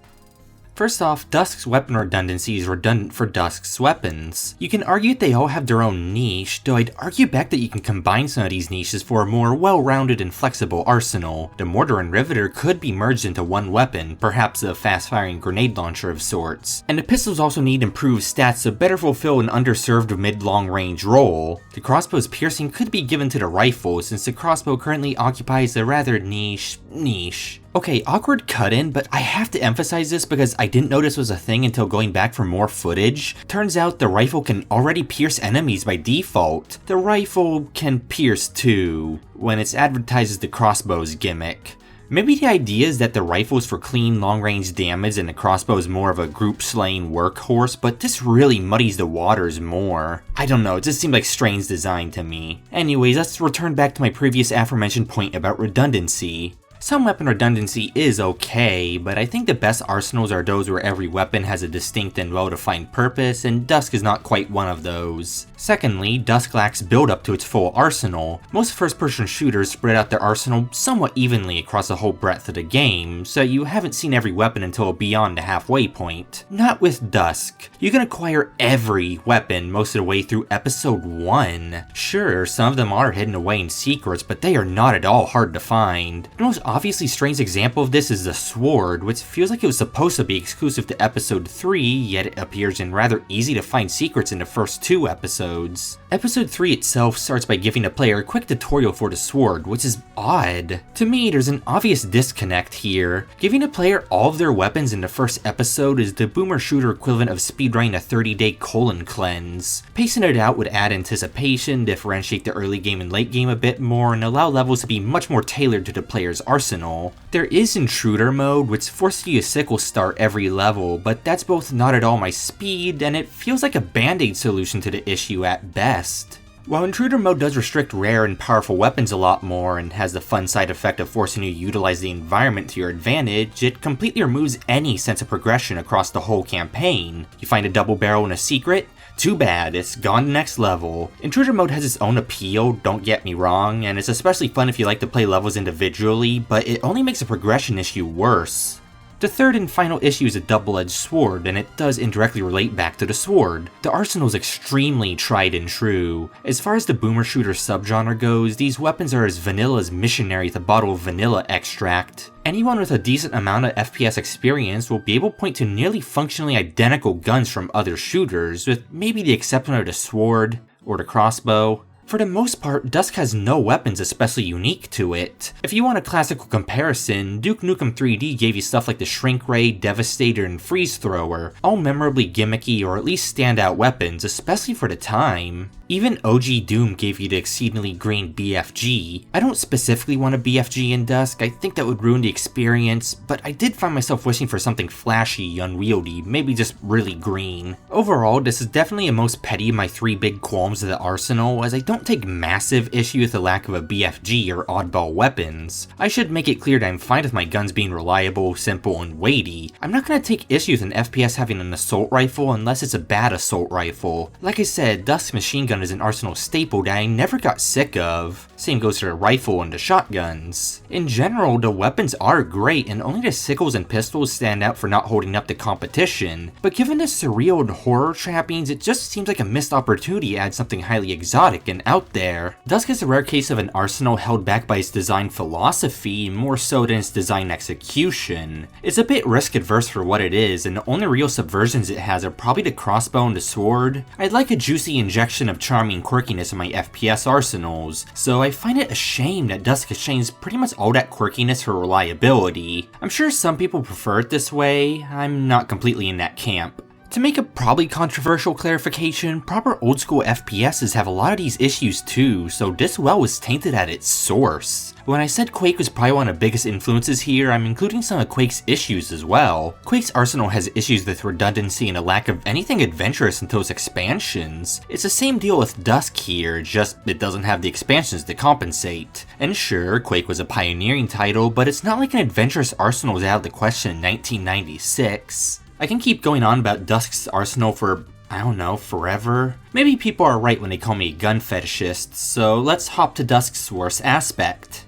First off, Dusk's weapon redundancy is redundant for Dusk's weapons. You can argue that they all have their own niche, though I'd argue back that you can combine some of these niches for a more well-rounded and flexible arsenal. The Mortar and Riveter could be merged into one weapon, perhaps a fast-firing grenade launcher of sorts. And the pistols also need improved stats to better fulfill an underserved mid-long range role. The crossbow's piercing could be given to the rifle, since the crossbow currently occupies a rather niche. Okay, awkward cut-in, but I have to emphasize this because I didn't know this was a thing until going back for more footage. Turns out the rifle can already pierce enemies by default. The rifle can pierce too, when it's advertised as the crossbow's gimmick. Maybe the idea is that the rifle is for clean long-range damage and the crossbow is more of a group-slaying workhorse, but this really muddies the waters more. I don't know, it just seemed like strange design to me. Anyways, let's return back to my previous aforementioned point about redundancy. Some weapon redundancy is okay, but I think the best arsenals are those where every weapon has a distinct and well-defined purpose, and Dusk is not quite one of those. Secondly, Dusk lacks build-up to its full arsenal. Most first-person shooters spread out their arsenal somewhat evenly across the whole breadth of the game, so you haven't seen every weapon until beyond the halfway point. Not with Dusk. You can acquire every weapon most of the way through episode 1. Sure, some of them are hidden away in secrets, but they are not at all hard to find. The most obviously strange example of this is the Sword, which feels like it was supposed to be exclusive to episode 3, yet it appears in rather easy to find secrets in the first 2 episodes. Episode 3 itself starts by giving the player a quick tutorial for the Sword, which is odd. To me, there's an obvious disconnect here. Giving the player all of their weapons in the first episode is the boomer shooter equivalent of speedrunning a 30-day colon cleanse. Pacing it out would add anticipation, differentiate the early game and late game a bit more, and allow levels to be much more tailored to the player's arsenal. There is Intruder mode, which forces you to sickle start every level, but that's both not at all my speed, and it feels like a band-aid solution to the issue at best. While Intruder mode does restrict rare and powerful weapons a lot more and has the fun side effect of forcing you to utilize the environment to your advantage, it completely removes any sense of progression across the whole campaign. You find a double barrel in a secret? Too bad, it's gone to next level. Intruder mode has its own appeal, don't get me wrong, and it's especially fun if you like to play levels individually, but it only makes a progression issue worse. The third and final issue is a double-edged sword, and it does indirectly relate back to the Sword. The arsenal is extremely tried and true. As far as the boomer shooter subgenre goes, these weapons are as vanilla as missionary with a bottle of vanilla extract. Anyone with a decent amount of FPS experience will be able to point to nearly functionally identical guns from other shooters, with maybe the exception of the Sword or the crossbow. For the most part, Dusk has no weapons especially unique to it. If you want a classical comparison, Duke Nukem 3D gave you stuff like the Shrink Ray, Devastator, and Freeze Thrower, all memorably gimmicky or at least standout weapons, especially for the time. Even OG Doom gave you the exceedingly green BFG. I don't specifically want a BFG in Dusk, I think that would ruin the experience, but I did find myself wishing for something flashy, unwieldy, maybe just really green. Overall, this is definitely the most petty of my 3 big qualms of the arsenal, as I don't take massive issue with the lack of a BFG or oddball weapons. I should make it clear that I'm fine with my guns being reliable, simple, and weighty. I'm not gonna take issue with an FPS having an assault rifle unless it's a bad assault rifle. Like I said, Dusk's machine gun is an arsenal staple that I never got sick of. Same goes for the rifle and the shotguns. In general, the weapons are great, and only the sickles and pistols stand out for not holding up the competition, but given the surreal and horror trappings, it just seems like a missed opportunity to add something highly exotic and out there. Dusk is a rare case of an arsenal held back by its design philosophy, more so than its design execution. It's a bit risk adverse for what it is, and the only real subversions it has are probably the crossbow and the sword. I'd like a juicy injection of charming quirkiness in my FPS arsenals, so I find it a shame that Dusk exchanges pretty much all that quirkiness for reliability. I'm sure some people prefer it this way, I'm not completely in that camp. To make a probably controversial clarification, proper old school FPSs have a lot of these issues too, so this well was tainted at its source. When I said Quake was probably one of the biggest influences here, I'm including some of Quake's issues as well. Quake's arsenal has issues with redundancy and a lack of anything adventurous until its expansions. It's the same deal with Dusk here, just it doesn't have the expansions to compensate. And sure, Quake was a pioneering title, but it's not like an adventurous arsenal is out of the question in 1996. I can keep going on about Dusk's arsenal for, I don't know, forever. Maybe people are right when they call me a gun fetishist, so let's hop to Dusk's worst aspect.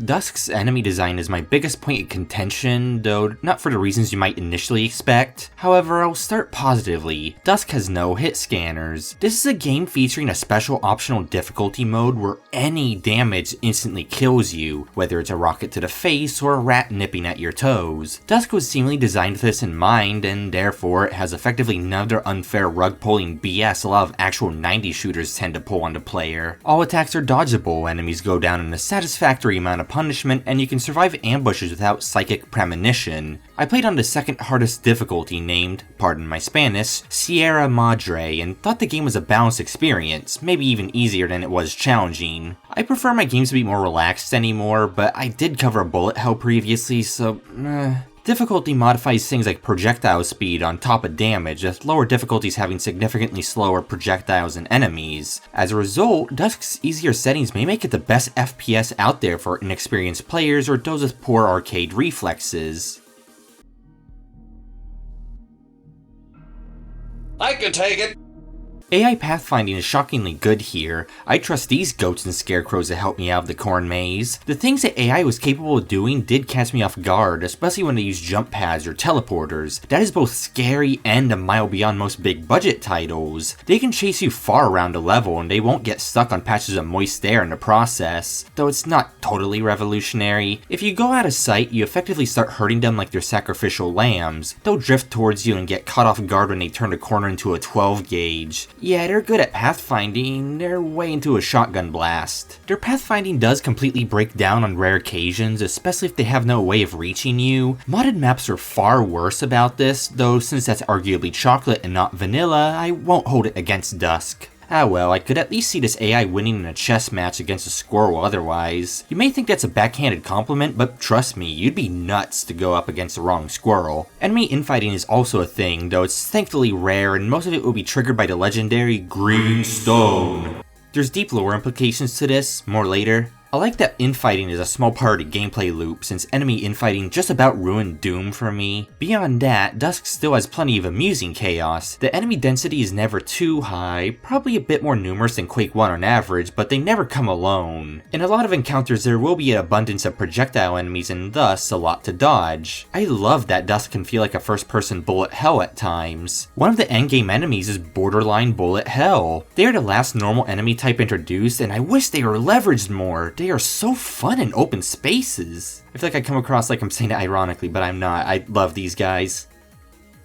Dusk's enemy design is my biggest point of contention, though not for the reasons you might initially expect. However, I'll start positively. Dusk has no hit scanners. This is a game featuring a special optional difficulty mode where any damage instantly kills you, whether it's a rocket to the face or a rat nipping at your toes. Dusk was seemingly designed with this in mind, and therefore it has effectively none of the unfair rug-pulling BS a lot of actual 90s shooters tend to pull on the player. All attacks are dodgeable, enemies go down in a satisfactory amount of punishment, and you can survive ambushes without psychic premonition. I played on the second hardest difficulty named, pardon my Spanish, Sierra Madre, and thought the game was a balanced experience, maybe even easier than it was challenging. I prefer my games to be more relaxed anymore, but I did cover a bullet hell previously, so Difficulty modifies things like projectile speed on top of damage, with lower difficulties having significantly slower projectiles and enemies. As a result, Dusk's easier settings may make it the best FPS out there for inexperienced players or those with poor arcade reflexes. I can take it! AI pathfinding is shockingly good here. I trust these goats and scarecrows to help me out of the corn maze. The things that AI was capable of doing did catch me off guard, especially when they used jump pads or teleporters. That is both scary and a mile beyond most big budget titles. They can chase you far around a level and they won't get stuck on patches of moist air in the process, though it's not totally revolutionary. If you go out of sight, you effectively start hurting them like they're sacrificial lambs. They'll drift towards you and get caught off guard when they turn a corner into a 12 gauge. Yeah, they're good at pathfinding, they're way into a shotgun blast. Their pathfinding does completely break down on rare occasions, especially if they have no way of reaching you. Modded maps are far worse about this, though since that's arguably chocolate and not vanilla, I won't hold it against Dusk. Ah well, I could at least see this AI winning in a chess match against a squirrel otherwise. You may think that's a backhanded compliment, but trust me, you'd be nuts to go up against the wrong squirrel. Enemy infighting is also a thing, though it's thankfully rare and most of it will be triggered by the legendary green stone. There's deep lore implications to this, more later. I like that infighting is a small part of the gameplay loop, since enemy infighting just about ruined Doom for me. Beyond that, Dusk still has plenty of amusing chaos. The enemy density is never too high, probably a bit more numerous than Quake 1 on average, but they never come alone. In a lot of encounters there will be an abundance of projectile enemies and thus a lot to dodge. I love that Dusk can feel like a first person bullet hell at times. One of the endgame enemies is borderline bullet hell. They are the last normal enemy type introduced and I wish they were leveraged more. They are so fun in open spaces. I feel like I come across like I'm saying it ironically, but I'm not. I love these guys.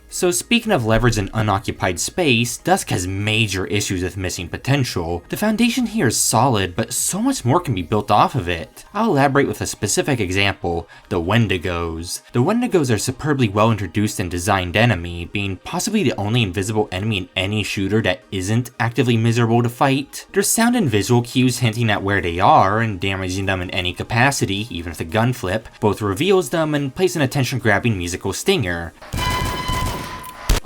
So speaking of leverage in unoccupied space, Dusk has major issues with missing potential. The foundation here is solid, but so much more can be built off of it. I'll elaborate with a specific example, the Wendigos. The Wendigos are superbly well introduced and designed enemy, being possibly the only invisible enemy in any shooter that isn't actively miserable to fight. There's sound and visual cues hinting at where they are, and damaging them in any capacity, even with a gun flip, both reveals them and plays an attention-grabbing musical stinger.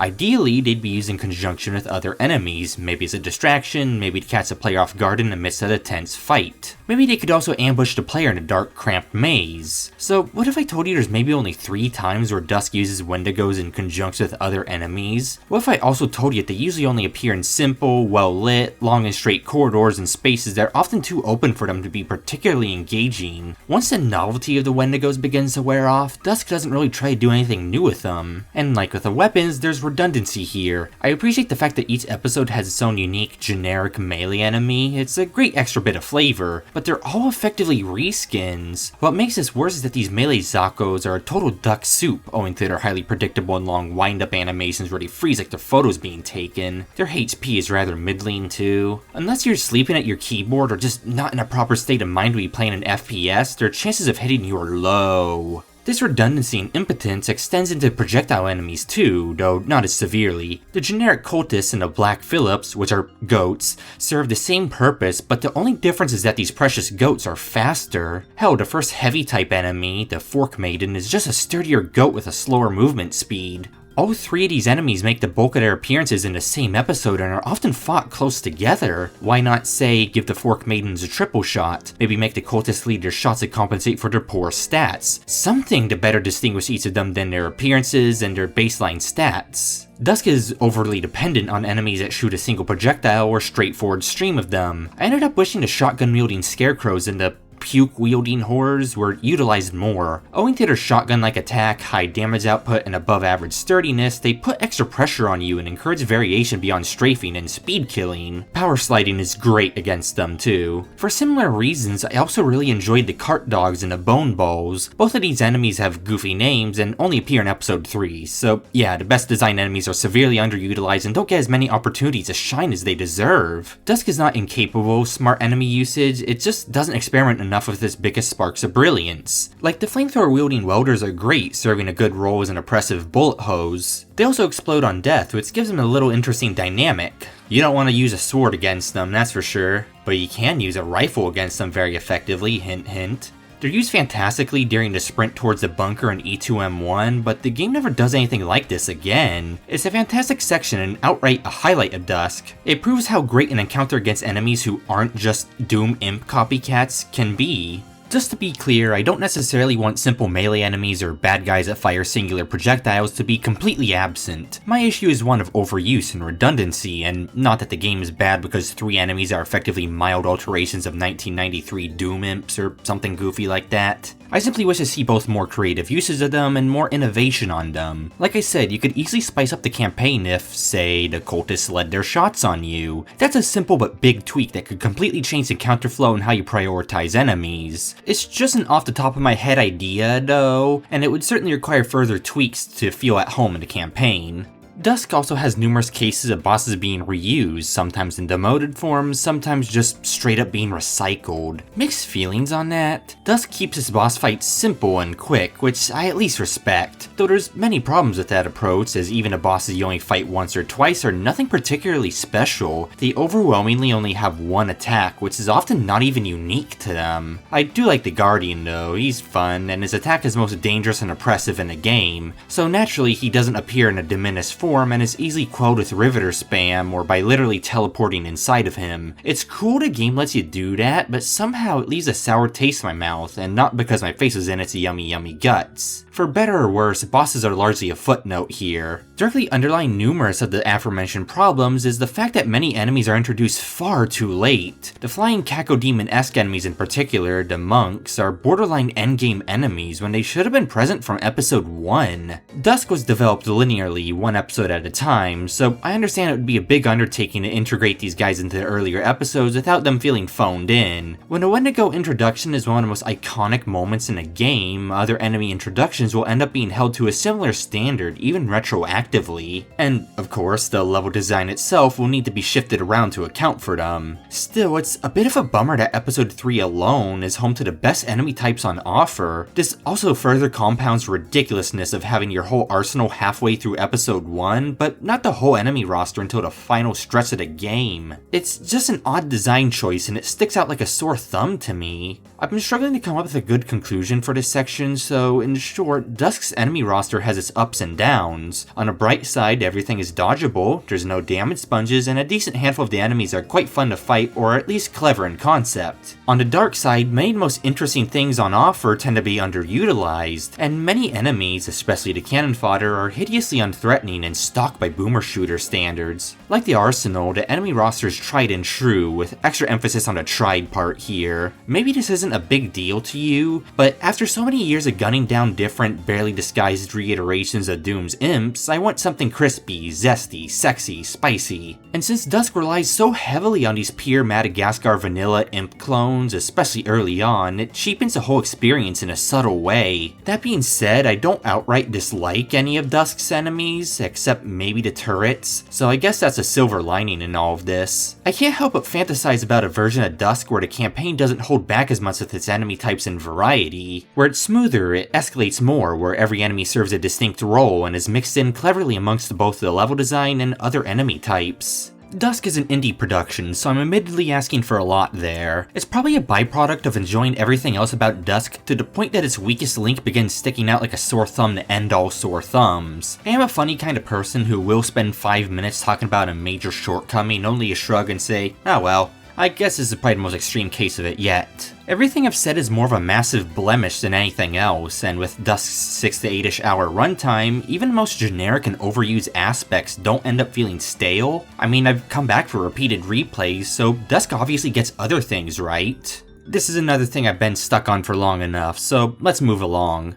Ideally, they'd be used in conjunction with other enemies, maybe as a distraction, maybe to catch the player off guard in the midst of a tense fight. Maybe they could also ambush the player in a dark, cramped maze. So what if I told you there's maybe only 3 times where Dusk uses Wendigos in conjunction with other enemies? What if I also told you that they usually only appear in simple, well-lit, long and straight corridors and spaces that are often too open for them to be particularly engaging? Once the novelty of the Wendigos begins to wear off, Dusk doesn't really try to do anything new with them. And like with the weapons, there's redundancy here. I appreciate the fact that each episode has its own unique, generic melee enemy. It's a great extra bit of flavor, but they're all effectively reskins. What makes this worse is that these melee Zakos are a total duck soup, owing to their highly predictable and long wind-up animations where they freeze like their photos being taken. Their HP is rather middling too. Unless you're sleeping at your keyboard or just not in a proper state of mind when you play in an FPS, their chances of hitting you are low. This redundancy and impotence extends into projectile enemies too, though not as severely. The generic cultists and the Black Phillips, which are goats, serve the same purpose, but the only difference is that these precious goats are faster. Hell, the first heavy type enemy, the Fork Maiden, is just a sturdier goat with a slower movement speed. All three of these enemies make the bulk of their appearances in the same episode and are often fought close together. Why not, say, give the Fork Maidens a triple shot? Maybe make the cultist leaders shots that compensate for their poor stats. Something to better distinguish each of them than their appearances and their baseline stats. Dusk is overly dependent on enemies that shoot a single projectile or straightforward stream of them. I ended up wishing the shotgun-wielding scarecrows and the puke-wielding horrors were utilized more. Owing to their shotgun-like attack, high damage output, and above-average sturdiness, they put extra pressure on you and encourage variation beyond strafing and speed killing. Power sliding is great against them too. For similar reasons, I also really enjoyed the cart dogs and the bone balls. Both of these enemies have goofy names and only appear in episode 3, so yeah, the best designed enemies are severely underutilized and don't get as many opportunities to shine as they deserve. Dusk is not incapable of smart enemy usage, it just doesn't experiment enough with its biggest sparks of brilliance. Like, the flamethrower wielding welders are great, serving a good role as an oppressive bullet hose. They also explode on death, which gives them a little interesting dynamic. You don't want to use a sword against them, that's for sure, but you can use a rifle against them very effectively, hint hint. They're used fantastically during the sprint towards the bunker in E2M1, but the game never does anything like this again. It's a fantastic section and outright a highlight of Dusk. It proves how great an encounter against enemies who aren't just Doom Imp copycats can be. Just to be clear, I don't necessarily want simple melee enemies or bad guys that fire singular projectiles to be completely absent. My issue is one of overuse and redundancy, and not that the game is bad because 3 enemies are effectively mild alterations of 1993 Doom Imps or something goofy like that. I simply wish to see both more creative uses of them and more innovation on them. Like I said, you could easily spice up the campaign if, say, the cultists led their shots on you. That's a simple but big tweak that could completely change the counterflow and how you prioritize enemies. It's just an off the top of my head idea, though, and it would certainly require further tweaks to feel at home in the campaign. Dusk also has numerous cases of bosses being reused, sometimes in demoted forms, sometimes just straight up being recycled. Mixed feelings on that. Dusk keeps his boss fights simple and quick, which I at least respect, though there's many problems with that approach, as even the bosses you only fight once or twice are nothing particularly special. They overwhelmingly only have one attack, which is often not even unique to them. I do like the Guardian though, he's fun, and his attack is most dangerous and oppressive in the game, so naturally he doesn't appear in a diminished form and is easily quelled with Riveter spam or by literally teleporting inside of him. It's cool the game lets you do that, but somehow it leaves a sour taste in my mouth, and not because my face is in its yummy guts. For better or worse, bosses are largely a footnote here. Directly underlying numerous of the aforementioned problems is the fact that many enemies are introduced far too late. The flying Cacodemon-esque enemies in particular, the monks, are borderline endgame enemies when they should have been present from episode 1. Dusk was developed linearly, one episode at a time, so I understand it would be a big undertaking to integrate these guys into the earlier episodes without them feeling phoned in. When a Wendigo introduction is one of the most iconic moments in a game, other enemy introductions will end up being held to a similar standard, even retroactively. And, of course, the level design itself will need to be shifted around to account for them. Still, it's a bit of a bummer that episode 3 alone is home to the best enemy types on offer. This also further compounds the ridiculousness of having your whole arsenal halfway through episode 1, but not the whole enemy roster until the final stretch of the game. It's just an odd design choice and it sticks out like a sore thumb to me. I've been struggling to come up with a good conclusion for this section, so in short, Dusk's enemy roster has its ups and downs. On a bright side, everything is dodgeable, there's no damage sponges, and a decent handful of the enemies are quite fun to fight or at least clever in concept. On the dark side, many of the most interesting things on offer tend to be underutilized, and many enemies, especially the cannon fodder, are hideously unthreatening and stalked by boomer shooter standards. Like the arsenal, the enemy roster is tried and true, with extra emphasis on the tried part here. Maybe this isn't a big deal to you, but after so many years of gunning down different, barely disguised reiterations of Doom's imps, I want something crispy, zesty, sexy, spicy. And since Dusk relies so heavily on these pure Madagascar vanilla imp clones, especially early on, it cheapens the whole experience in a subtle way. That being said, I don't outright dislike any of Dusk's enemies, except maybe the turrets, so I guess that's a silver lining in all of this. I can't help but fantasize about a version of Dusk where the campaign doesn't hold back as much with its enemy types and variety. Where it's smoother, it escalates more, where every enemy serves a distinct role and is mixed in cleverly amongst both the level design and other enemy types. Dusk is an indie production, so I'm admittedly asking for a lot there. It's probably a byproduct of enjoying everything else about Dusk to the point that its weakest link begins sticking out like a sore thumb to end all sore thumbs. I am a funny kind of person who will spend 5 minutes talking about a major shortcoming only to shrug and say, oh well, I guess this is probably the most extreme case of it yet. Everything I've said is more of a massive blemish than anything else, and with Dusk's 6 to 8ish hour runtime, even most generic and overused aspects don't end up feeling stale. I mean, I've come back for repeated replays, so Dusk obviously gets other things right. This is another thing I've been stuck on for long enough, so let's move along.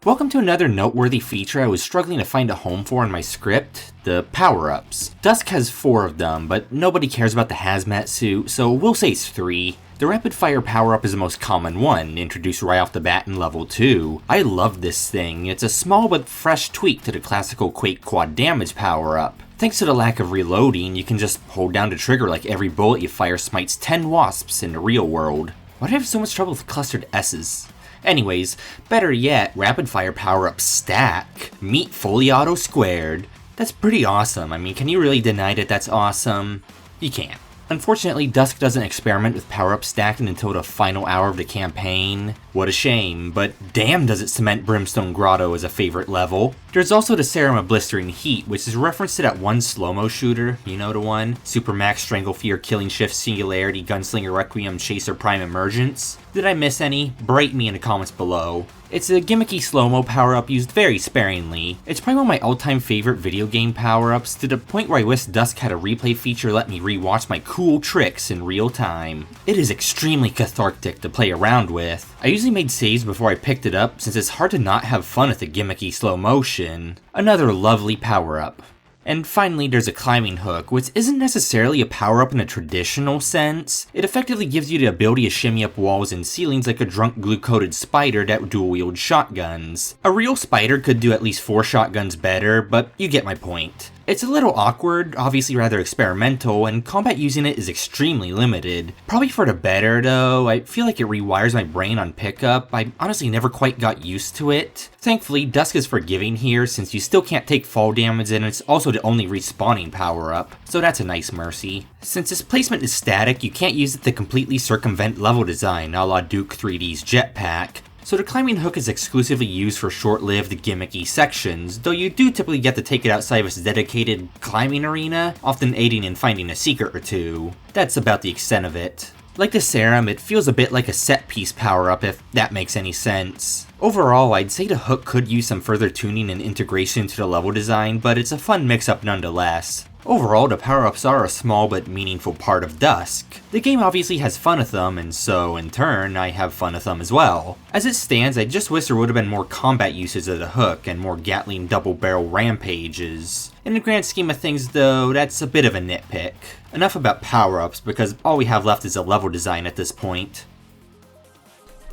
Welcome to another noteworthy feature I was struggling to find a home for in my script, the power-ups. Dusk has 4 of them, but nobody cares about the hazmat suit, so we'll say it's 3. The rapid fire power-up is the most common one, introduced right off the bat in level 2. I love this thing, it's a small but fresh tweak to the classical Quake quad damage power-up. Thanks to the lack of reloading, you can just hold down the trigger like every bullet you fire smites 10 wasps in the real world. Why do I have so much trouble with clustered S's? Anyways, better yet, rapid fire power-ups stack. Meet fully auto squared. That's pretty awesome. I mean, can you really deny that that's awesome? You can't. Unfortunately, Dusk doesn't experiment with power-up stacking until the final hour of the campaign. What a shame, but damn does it cement Brimstone Grotto as a favorite level. There's also the Serum of Blistering Heat, which is referenced to that one slow-mo shooter, you know the one? Supermax, Strangle Fear, Killing Shift, Singularity, Gunslinger Requiem, Chaser Prime Emergence. Did I miss any? Bright me in the comments below. It's a gimmicky slow-mo power-up used very sparingly. It's probably one of my all-time favorite video game power-ups, to the point where I wish Dusk had a replay feature let me rewatch my cool tricks in real time. It is extremely cathartic to play around with. I usually made saves before I picked it up, since it's hard to not have fun with the gimmicky slow motion. Another lovely power-up. And finally, there's a climbing hook, which isn't necessarily a power-up in a traditional sense. It effectively gives you the ability to shimmy up walls and ceilings like a drunk glue-coated spider that dual-wields shotguns. A real spider could do at least 4 shotguns better, but you get my point. It's a little awkward, obviously rather experimental, and combat using it is extremely limited. Probably for the better though, I feel like it rewires my brain on pickup. I honestly never quite got used to it. Thankfully, Dusk is forgiving here since you still can't take fall damage and it's also the only respawning power-up, so that's a nice mercy. Since its placement is static, you can't use it to completely circumvent level design a la Duke 3D's jetpack. So the climbing hook is exclusively used for short-lived gimmicky sections, though you do typically get to take it outside of its dedicated climbing arena, often aiding in finding a secret or two. That's about the extent of it. Like the Serum, it feels a bit like a set-piece power-up if that makes any sense. Overall, I'd say the hook could use some further tuning and integration to the level design, but it's a fun mix-up nonetheless. Overall, the power-ups are a small but meaningful part of Dusk. The game obviously has fun with them, and so, in turn, I have fun with them as well. As it stands, I just wish there would have been more combat uses of the hook and more Gatling double-barrel rampages. In the grand scheme of things though, that's a bit of a nitpick. Enough about power-ups, because all we have left is a level design at this point.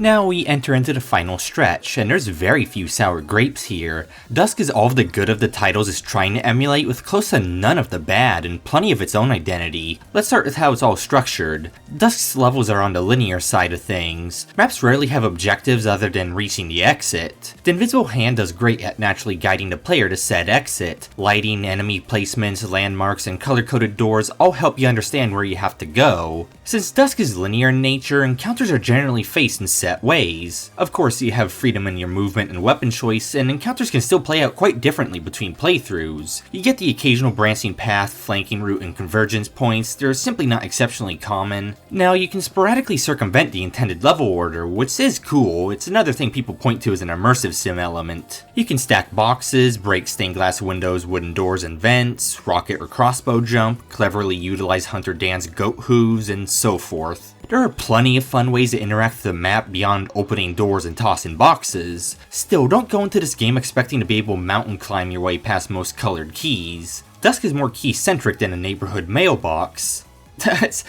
Now we enter into the final stretch, and there's very few sour grapes here. Dusk is all of the good of the titles is trying to emulate, with close to none of the bad, and plenty of its own identity. Let's start with how it's all structured. Dusk's levels are on the linear side of things. Maps rarely have objectives other than reaching the exit. The invisible hand does great at naturally guiding the player to said exit. Lighting, enemy placements, landmarks, and color-coded doors all help you understand where you have to go. Since Dusk is linear in nature, encounters are generally faced in set ways. Of course, you have freedom in your movement and weapon choice, and encounters can still play out quite differently between playthroughs. You get the occasional branching path, flanking route, and convergence points. They're simply not exceptionally common. Now, you can sporadically circumvent the intended level order, which is cool. It's another thing people point to as an immersive sim element. You can stack boxes, break stained glass windows, wooden doors and vents, rocket or crossbow jump, cleverly utilize Hunter Dan's goat hooves, and so forth. There are plenty of fun ways to interact with the map beyond opening doors and tossing boxes. Still, don't go into this game expecting to be able to mountain climb your way past most colored keys. Dusk is more key-centric than a neighborhood mailbox. That's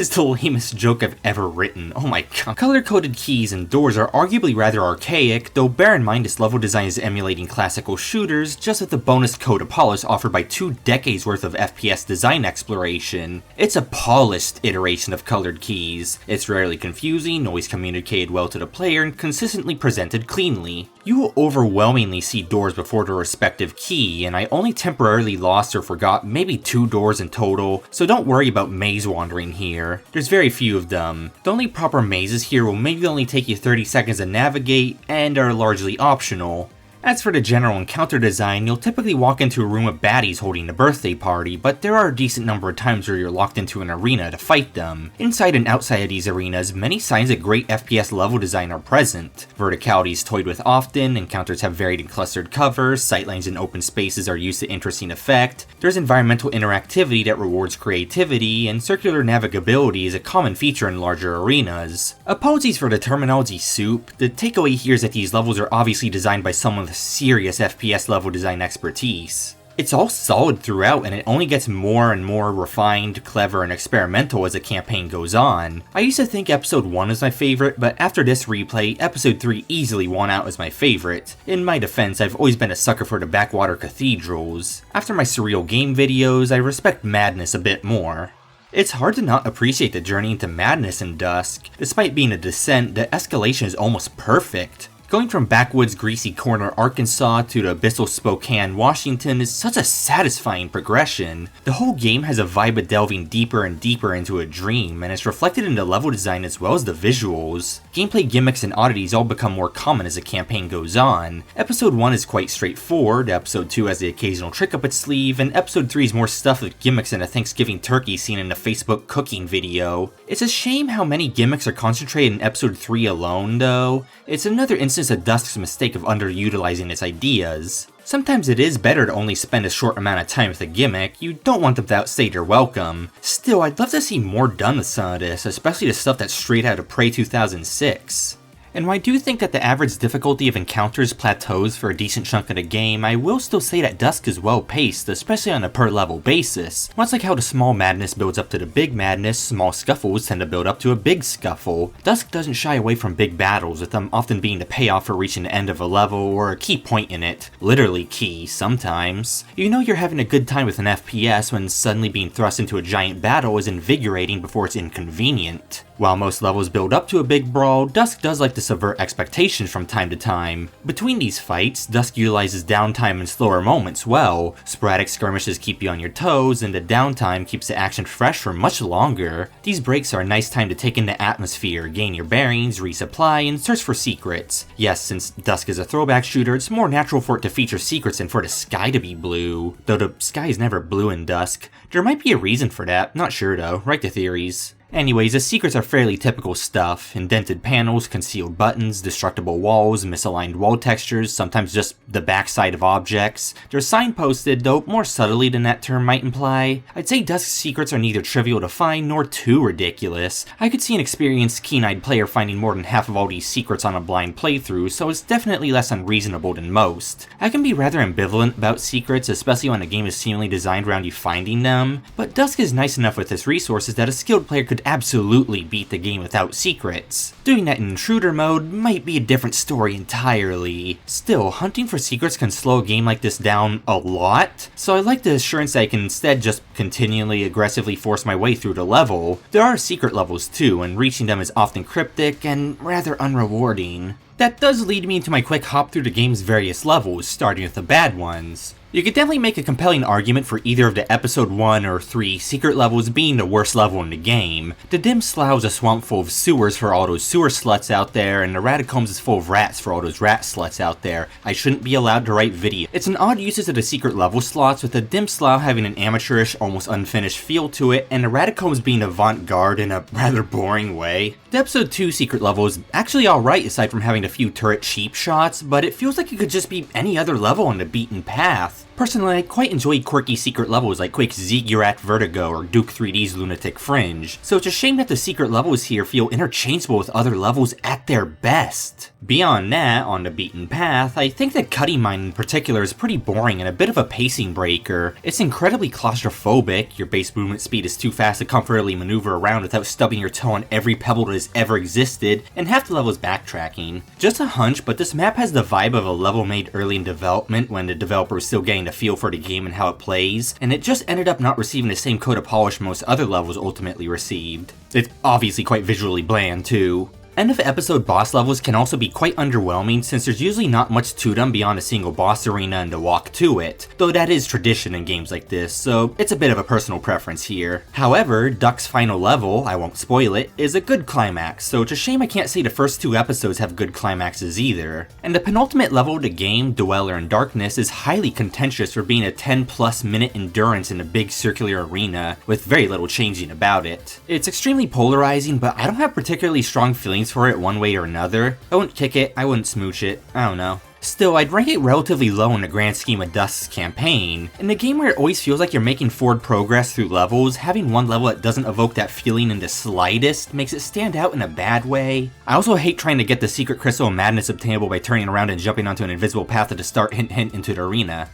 the lamest joke I've ever written, oh my god. Color-coded keys and doors are arguably rather archaic, though bear in mind this level design is emulating classical shooters, just with the bonus code Apollos offered by 2 decades worth of FPS design exploration. It's a polished iteration of colored keys. It's rarely confusing, always communicated well to the player, and consistently presented cleanly. You will overwhelmingly see doors before the respective key, and I only temporarily lost or forgot maybe 2 doors in total, so don't worry about maze wandering here. There's very few of them. The only proper mazes here will maybe only take you 30 seconds to navigate, and are largely optional. As for the general encounter design, you'll typically walk into a room of baddies holding a birthday party, but there are a decent number of times where you're locked into an arena to fight them. Inside and outside of these arenas, many signs of great FPS level design are present. Verticality is toyed with often, encounters have varied and clustered covers, sightlines and open spaces are used to interesting effect, there's environmental interactivity that rewards creativity, and circular navigability is a common feature in larger arenas. Apologies for the terminology soup, the takeaway here is that these levels are obviously designed by someone with serious FPS level design expertise. It's all solid throughout, and it only gets more and more refined, clever, and experimental as the campaign goes on. I used to think Episode 1 was my favorite, but after this replay, Episode 3 easily won out as my favorite. In my defense, I've always been a sucker for the backwater cathedrals. After my surreal game videos, I respect Madness a bit more. It's hard to not appreciate the journey into madness in Dusk. Despite being a descent, the escalation is almost perfect. Going from backwoods Greasy Corner, Arkansas to the abyssal Spokane, Washington is such a satisfying progression. The whole game has a vibe of delving deeper and deeper into a dream, and it's reflected in the level design as well as the visuals. Gameplay gimmicks and oddities all become more common as the campaign goes on. Episode 1 is quite straightforward, Episode 2 has the occasional trick up its sleeve, and Episode 3 is more stuffed with gimmicks than a Thanksgiving turkey seen in a Facebook cooking video. It's a shame how many gimmicks are concentrated in Episode 3 alone, though. It's another instance of Dusk's mistake of underutilizing its ideas. Sometimes it is better to only spend a short amount of time with a gimmick, you don't want them to outstay their welcome. Still, I'd love to see more done with some of this, especially the stuff that's straight out of Prey 2006. And while I do think that the average difficulty of encounters plateaus for a decent chunk of the game, I will still say that Dusk is well paced, especially on a per level basis. Much like how the small madness builds up to the big madness, small scuffles tend to build up to a big scuffle. Dusk doesn't shy away from big battles, with them often being the payoff for reaching the end of a level or a key point in it. Literally key, sometimes. You know you're having a good time with an FPS when suddenly being thrust into a giant battle is invigorating before it's inconvenient. While most levels build up to a big brawl, Dusk does like to subvert expectations from time to time. Between these fights, Dusk utilizes downtime and slower moments well. Sporadic skirmishes keep you on your toes, and the downtime keeps the action fresh for much longer. These breaks are a nice time to take in the atmosphere, gain your bearings, resupply, and search for secrets. Yes, since Dusk is a throwback shooter, it's more natural for it to feature secrets than for the sky to be blue. Though the sky is never blue in Dusk. There might be a reason for that, not sure though, write the theories. Anyways, the secrets are fairly typical stuff. Indented panels, concealed buttons, destructible walls, misaligned wall textures, sometimes just the backside of objects. They're signposted, though more subtly than that term might imply. I'd say Dusk's secrets are neither trivial to find nor too ridiculous. I could see an experienced keen-eyed player finding more than half of all these secrets on a blind playthrough, so it's definitely less unreasonable than most. I can be rather ambivalent about secrets, especially when a game is seemingly designed around you finding them, but Dusk is nice enough with its resources that a skilled player could absolutely beat the game without secrets. Doing that in intruder mode might be a different story entirely. Still, hunting for secrets can slow a game like this down a lot, so I like the assurance that I can instead just continually aggressively force my way through the level. There are secret levels too, and reaching them is often cryptic and rather unrewarding. That does lead me into my quick hop through the game's various levels, starting with the bad ones. You could definitely make a compelling argument for either of the episode 1 or 3 secret levels being the worst level in the game. The dim slough is a swamp full of sewers for all those sewer sluts out there, and the Ratacombs is full of rats for all those rat sluts out there. I shouldn't be allowed to write video. It's an odd usage of the secret level slots, with the dim slough having an amateurish, almost unfinished feel to it, and the Ratacombs being avant-garde in a rather boring way. The episode 2 secret level is actually alright aside from having a few turret cheap shots, but it feels like it could just be any other level on the beaten path. Personally, I quite enjoy quirky secret levels like Quake's Ziggurat Vertigo or Duke 3D's Lunatic Fringe, so it's a shame that the secret levels here feel interchangeable with other levels at their best. Beyond that, on the beaten path, I think that Cutting Mine in particular is pretty boring and a bit of a pacing breaker. It's incredibly claustrophobic, your base movement speed is too fast to comfortably maneuver around without stubbing your toe on every pebble that has ever existed, and half the level is backtracking. Just a hunch, but this map has the vibe of a level made early in development when the developer was still getting a feel for the game and how it plays, and it just ended up not receiving the same coat of polish most other levels ultimately received. It's obviously quite visually bland too. End of episode boss levels can also be quite underwhelming since there's usually not much to them beyond a single boss arena and a walk to it, though that is tradition in games like this, so it's a bit of a personal preference here. However, Dusk's final level, I won't spoil it, is a good climax, so it's a shame I can't say the first 2 episodes have good climaxes either. And the penultimate level of the game, Dweller in Darkness, is highly contentious for being a 10+ minute endurance in a big circular arena, with very little changing about it. It's extremely polarizing, but I don't have particularly strong feelings for it one way or another. I wouldn't kick it, I wouldn't smooch it, I don't know. Still, I'd rank it relatively low in the grand scheme of Dusk's campaign. In a game where it always feels like you're making forward progress through levels, having one level that doesn't evoke that feeling in the slightest makes it stand out in a bad way. I also hate trying to get the secret crystal of madness obtainable by turning around and jumping onto an invisible path at the start, hint hint, into the arena.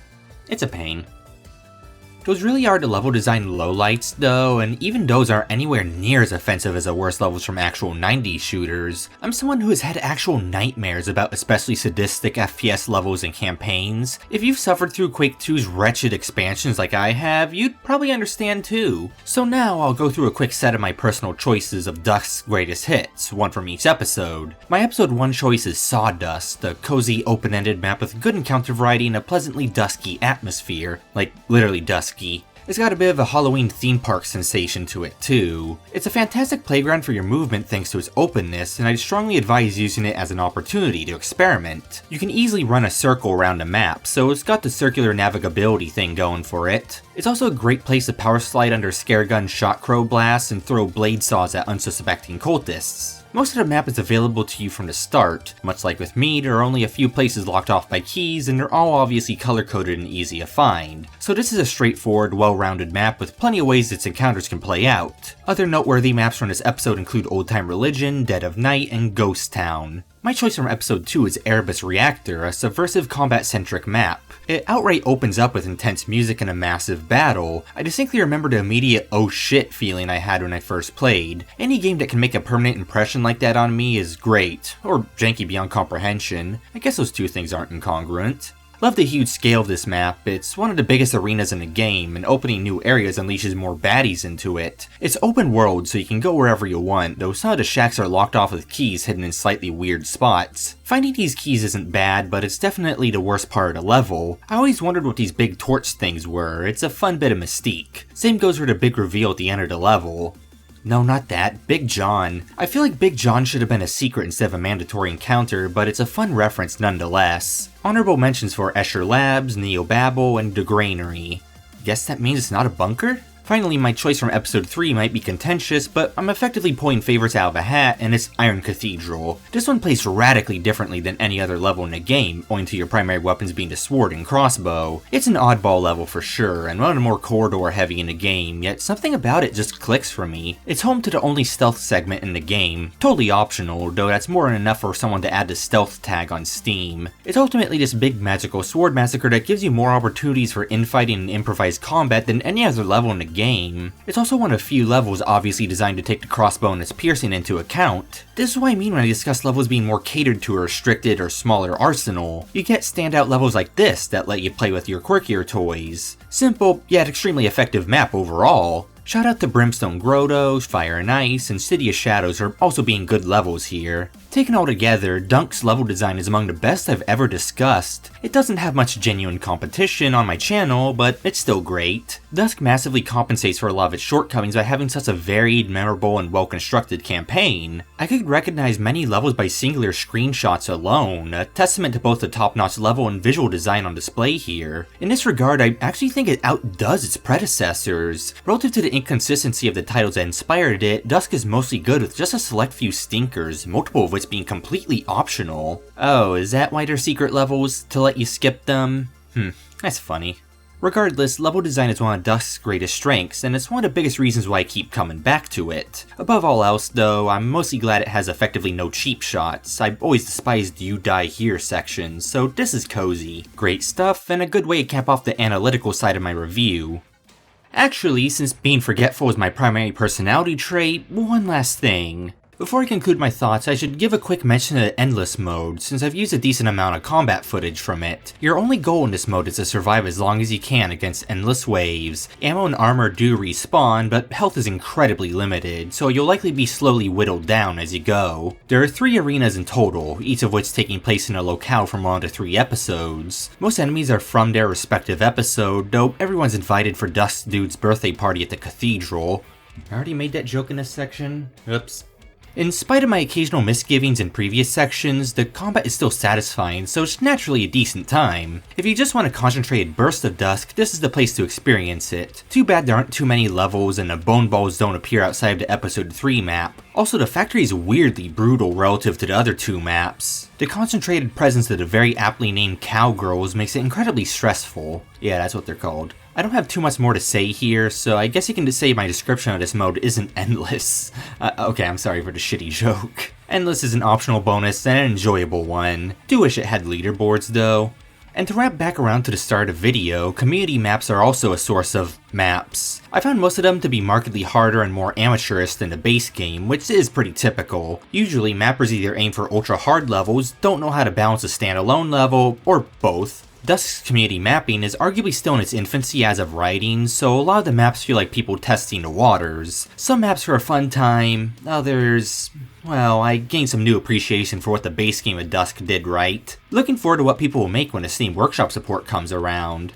It's a pain. Those really are the level design lowlights though, and even those aren't anywhere near as offensive as the worst levels from actual 90s shooters. I'm someone who has had actual nightmares about especially sadistic FPS levels and campaigns. If you've suffered through Quake 2's wretched expansions like I have, you'd probably understand too. So now I'll go through a quick set of my personal choices of Dusk's greatest hits, one from each episode. My episode 1 choice is Sawdust, a cozy open-ended map with good encounter variety and a pleasantly dusky atmosphere, like literally dusky. It's got a bit of a Halloween theme park sensation to it too. It's a fantastic playground for your movement thanks to its openness, and I'd strongly advise using it as an opportunity to experiment. You can easily run a circle around a map, so it's got the circular navigability thing going for it. It's also a great place to power slide under scare gun shot crow blasts and throw blade saws at unsuspecting cultists. Most of the map is available to you from the start. Much like with me, there are only a few places locked off by keys, and they're all obviously color-coded and easy to find. So this is a straightforward, well-rounded map with plenty of ways its encounters can play out. Other noteworthy maps from this episode include Old Time Religion, Dead of Night, and Ghost Town. My choice from episode 2 is Erebus Reactor, a subversive combat-centric map. It outright opens up with intense music and a massive battle. I distinctly remember the immediate oh shit feeling I had when I first played. Any game that can make a permanent impression like that on me is great, or janky beyond comprehension. I guess those two things aren't incongruent. Love the huge scale of this map. It's one of the biggest arenas in the game, and opening new areas unleashes more baddies into it. It's open world, so you can go wherever you want, though some of the shacks are locked off with keys hidden in slightly weird spots. Finding these keys isn't bad, but it's definitely the worst part of the level. I always wondered what these big torch things were. It's a fun bit of mystique. Same goes for the big reveal at the end of the level. No, not that. Big John. I feel like Big John should have been a secret instead of a mandatory encounter, but it's a fun reference nonetheless. Honorable mentions for Escher Labs, Neobabble, and The Granary. Guess that means it's not a bunker? Finally, my choice from episode 3 might be contentious, but I'm effectively pulling favorites out of a hat, and it's Iron Cathedral. This one plays radically differently than any other level in the game, owing to your primary weapons being the sword and crossbow. It's an oddball level for sure, and one of the more corridor heavy in the game, yet something about it just clicks for me. It's home to the only stealth segment in the game, totally optional, though that's more than enough for someone to add the stealth tag on Steam. It's ultimately this big magical sword massacre that gives you more opportunities for infighting and improvised combat than any other level in the game. It's also one of few levels obviously designed to take the crossbow and its piercing into account. This is what I mean when I discuss levels being more catered to a restricted or smaller arsenal. You get standout levels like this that let you play with your quirkier toys. Simple, yet extremely effective map overall. Shout out to Brimstone Grotto, Fire and Ice, and City of Shadows for also being good levels here. Taken all together, Dunk's level design is among the best I've ever discussed. It doesn't have much genuine competition on my channel, but it's still great. Dusk massively compensates for a lot of its shortcomings by having such a varied, memorable, and well-constructed campaign. I could recognize many levels by singular screenshots alone, a testament to both the top-notch level and visual design on display here. In this regard, I actually think it outdoes its predecessors. Relative to the inconsistency of the titles that inspired it, Dusk is mostly good with just a select few stinkers, multiple of which being completely optional. Oh, is that why they're secret levels? To let you skip them? That's funny. Regardless, level design is one of Dusk's greatest strengths, and it's one of the biggest reasons why I keep coming back to it. Above all else though, I'm mostly glad it has effectively no cheap shots. I've always despised you die here sections, so this is cozy. Great stuff, and a good way to cap off the analytical side of my review. Actually, since being forgetful is my primary personality trait, one last thing. Before I conclude my thoughts, I should give a quick mention of the Endless mode, since I've used a decent amount of combat footage from it. Your only goal in this mode is to survive as long as you can against endless waves. Ammo and armor do respawn, but health is incredibly limited, so you'll likely be slowly whittled down as you go. There are 3 arenas in total, each of which taking place in a locale from one of the 3 episodes. Most enemies are from their respective episode, though everyone's invited for Dusk Dude's birthday party at the cathedral. I already made that joke in this section. Oops. In spite of my occasional misgivings in previous sections, the combat is still satisfying, so it's naturally a decent time. If you just want a concentrated burst of Dusk, this is the place to experience it. Too bad there aren't too many levels and the bone balls don't appear outside of the episode 3 map. Also, the factory is weirdly brutal relative to the other 2 maps. The concentrated presence of the very aptly named cowgirls makes it incredibly stressful. Yeah, that's what they're called. I don't have too much more to say here, so I guess you can just say my description of this mode isn't endless. Okay, I'm sorry for the shitty joke. Endless is an optional bonus and an enjoyable one. Do wish it had leaderboards though. And to wrap back around to the start of the video, community maps are also a source of maps. I found most of them to be markedly harder and more amateurish than the base game, which is pretty typical. Usually mappers either aim for ultra hard levels, don't know how to balance a standalone level, or both. Dusk's community mapping is arguably still in its infancy as of writing, so a lot of the maps feel like people testing the waters. Some maps are a fun time, others, well, I gained some new appreciation for what the base game of Dusk did right. Looking forward to what people will make when the Steam Workshop support comes around.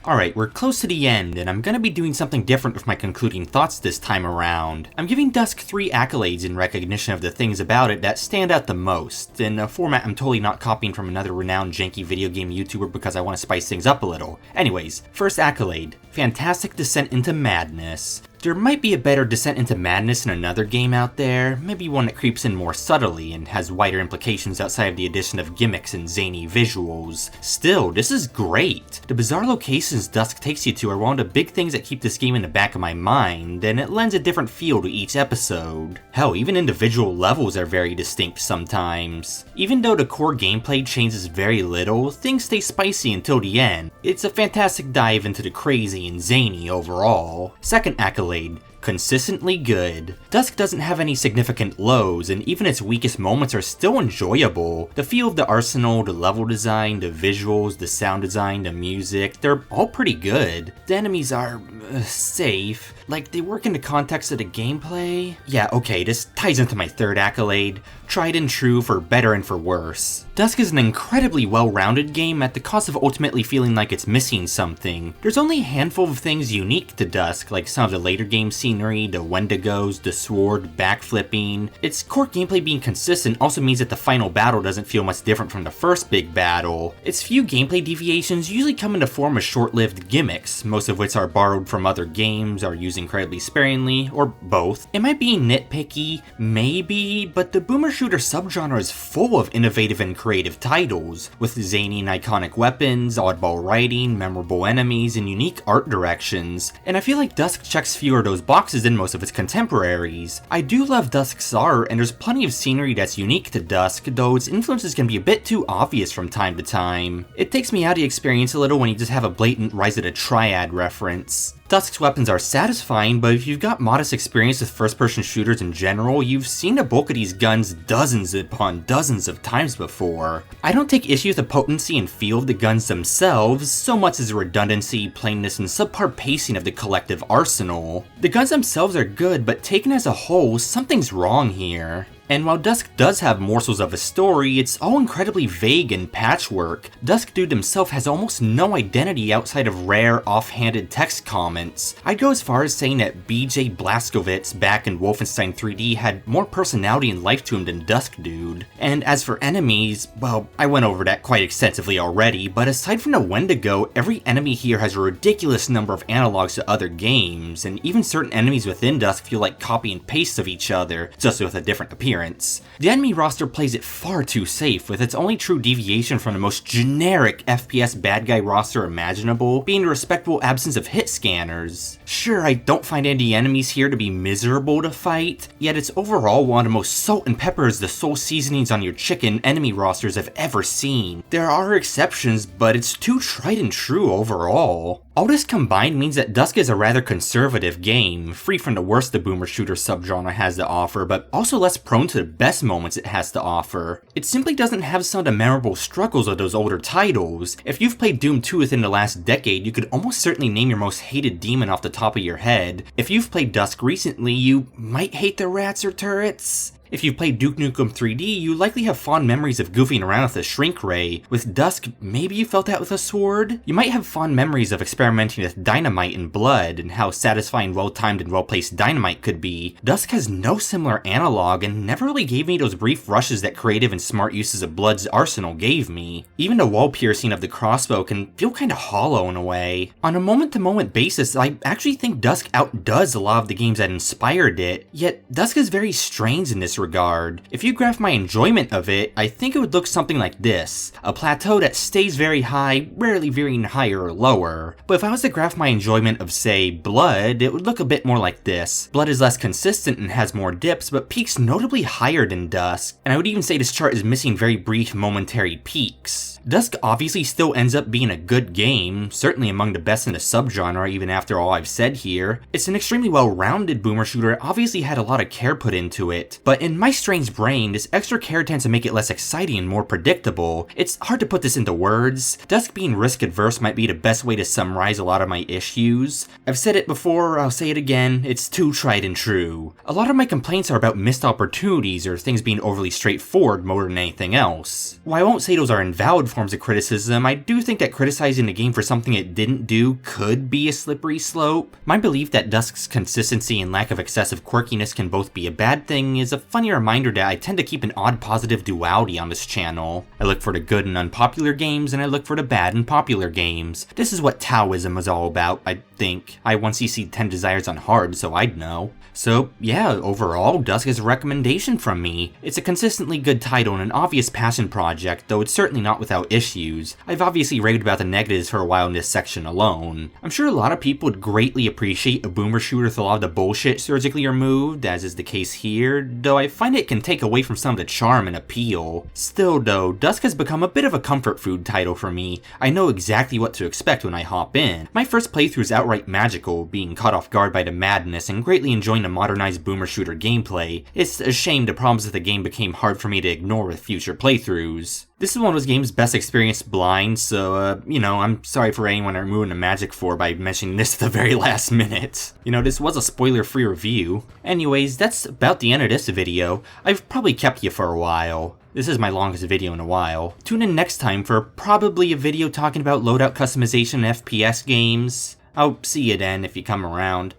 Alright, we're close to the end, and I'm gonna be doing something different with my concluding thoughts this time around. I'm giving Dusk 3 accolades in recognition of the things about it that stand out the most, in a format I'm totally not copying from another renowned janky video game YouTuber because I want to spice things up a little. Anyways, first accolade, fantastic descent into madness. There might be a better descent into madness in another game out there, maybe one that creeps in more subtly and has wider implications outside of the addition of gimmicks and zany visuals. Still, this is great! The bizarre locations Dusk takes you to are one of the big things that keep this game in the back of my mind, and it lends a different feel to each episode. Hell, even individual levels are very distinct sometimes. Even though the core gameplay changes very little, things stay spicy until the end. It's a fantastic dive into the crazy and zany overall. Second accolade, consistently good. Dusk doesn't have any significant lows, and even its weakest moments are still enjoyable. The feel of the arsenal, the level design, the visuals, the sound design, the music, they're all pretty good. The enemies are safe. Like, they work in the context of the gameplay. Yeah, okay, this ties into my third accolade. Tried and true for better and for worse. Dusk is an incredibly well-rounded game at the cost of ultimately feeling like it's missing something. There's only a handful of things unique to Dusk, like some of the later game scenery, the Wendigos, the sword, backflipping. Its core gameplay being consistent also means that the final battle doesn't feel much different from the first big battle. Its few gameplay deviations usually come in the form of short-lived gimmicks, most of which are borrowed from other games, are used incredibly sparingly, or both. Am I being nitpicky? Maybe, but the boomer shooter subgenre is full of innovative and creative titles, with zany and iconic weapons, oddball writing, memorable enemies, and unique art directions, and I feel like Dusk checks fewer of those boxes than most of its contemporaries. I do love Dusk's art, and there's plenty of scenery that's unique to Dusk, though its influences can be a bit too obvious from time to time. It takes me out of the experience a little when you just have a blatant Rise of the Triad reference. Dusk's weapons are satisfying, but if you've got modest experience with first-person shooters in general, you've seen the bulk of these guns dozens upon dozens of times before. I don't take issue with the potency and feel of the guns themselves, so much as the redundancy, plainness, and subpar pacing of the collective arsenal. The guns themselves are good, but taken as a whole, something's wrong here. And while Dusk does have morsels of a story, it's all incredibly vague and patchwork. Dusk Dude himself has almost no identity outside of rare, offhanded text comments. I'd go as far as saying that BJ Blazkowicz back in Wolfenstein 3D had more personality and life to him than Dusk Dude. And as for enemies, well, I went over that quite extensively already, but aside from the Wendigo, every enemy here has a ridiculous number of analogs to other games, and even certain enemies within Dusk feel like copy and paste of each other, just with a different appearance. appearance. The enemy roster plays it far too safe, with its only true deviation from the most generic FPS bad guy roster imaginable being the respectable absence of hit scanners. Sure, I don't find any enemies here to be miserable to fight, yet it's overall one of the most salt and pepper as the sole seasonings on your chicken enemy rosters I've ever seen. There are exceptions, but it's too tried and true overall. All this combined means that Dusk is a rather conservative game, free from the worst the boomer shooter subgenre has to offer, but also less prone to the best moments it has to offer. It simply doesn't have some of the memorable struggles of those older titles. If you've played Doom 2 within the last decade, you could almost certainly name your most hated demon off the top of your head. If you've played Dusk recently, you might hate the rats or turrets. If you've played Duke Nukem 3D, you likely have fond memories of goofing around with a shrink ray. With Dusk, maybe you felt that with a sword? You might have fond memories of experimenting with dynamite and blood, and how satisfying well-timed and well-placed dynamite could be. Dusk has no similar analog, and never really gave me those brief rushes that creative and smart uses of Blood's arsenal gave me. Even the wall piercing of the crossbow can feel kinda hollow in a way. On a moment-to-moment basis, I actually think Dusk outdoes a lot of the games that inspired it, yet Dusk is very strange in this regard. If you graph my enjoyment of it, I think it would look something like this. A plateau that stays very high, rarely veering higher or lower. But if I was to graph my enjoyment of, say, Blood, it would look a bit more like this. Blood is less consistent and has more dips, but peaks notably higher than Dusk. And I would even say this chart is missing very brief momentary peaks. Dusk obviously still ends up being a good game, certainly among the best in the subgenre even after all I've said here. It's an extremely well-rounded boomer shooter, obviously had a lot of care put into it, but in my strange brain, this extra care tends to make it less exciting and more predictable. It's hard to put this into words. Dusk being risk-adverse might be the best way to summarize a lot of my issues. I've said it before, I'll say it again, it's too tried and true. A lot of my complaints are about missed opportunities or things being overly straightforward more than anything else. While I won't say those are invalid forms of criticism, I do think that criticizing the game for something it didn't do could be a slippery slope. My belief that Dusk's consistency and lack of excessive quirkiness can both be a bad thing is a funny reminder that I tend to keep an odd positive duality on this channel. I look for the good and unpopular games, and I look for the bad and popular games. This is what Taoism is all about, I think. I once CC'd 10 Desires on hard, so I'd know. So yeah, overall, Dusk is a recommendation from me. It's a consistently good title and an obvious passion project, though it's certainly not without issues. I've obviously raved about the negatives for a while in this section alone. I'm sure a lot of people would greatly appreciate a boomer shooter with a lot of the bullshit surgically removed, as is the case here, though I find it can take away from some of the charm and appeal. Still though, Dusk has become a bit of a comfort food title for me. I know exactly what to expect when I hop in. My first playthrough is outright magical, being caught off guard by the madness and greatly enjoying the modernized boomer shooter gameplay. It's a shame the problems of the game became hard for me to ignore with future playthroughs. This is one of those games best experienced blind, so, you know, I'm sorry for anyone I'm ruining the magic for by mentioning this at the very last minute. You know, this was a spoiler-free review. Anyways, that's about the end of this video. I've probably kept you for a while. This is my longest video in a while. Tune in next time for probably a video talking about loadout customization in FPS games. I'll see you then if you come around.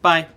Bye.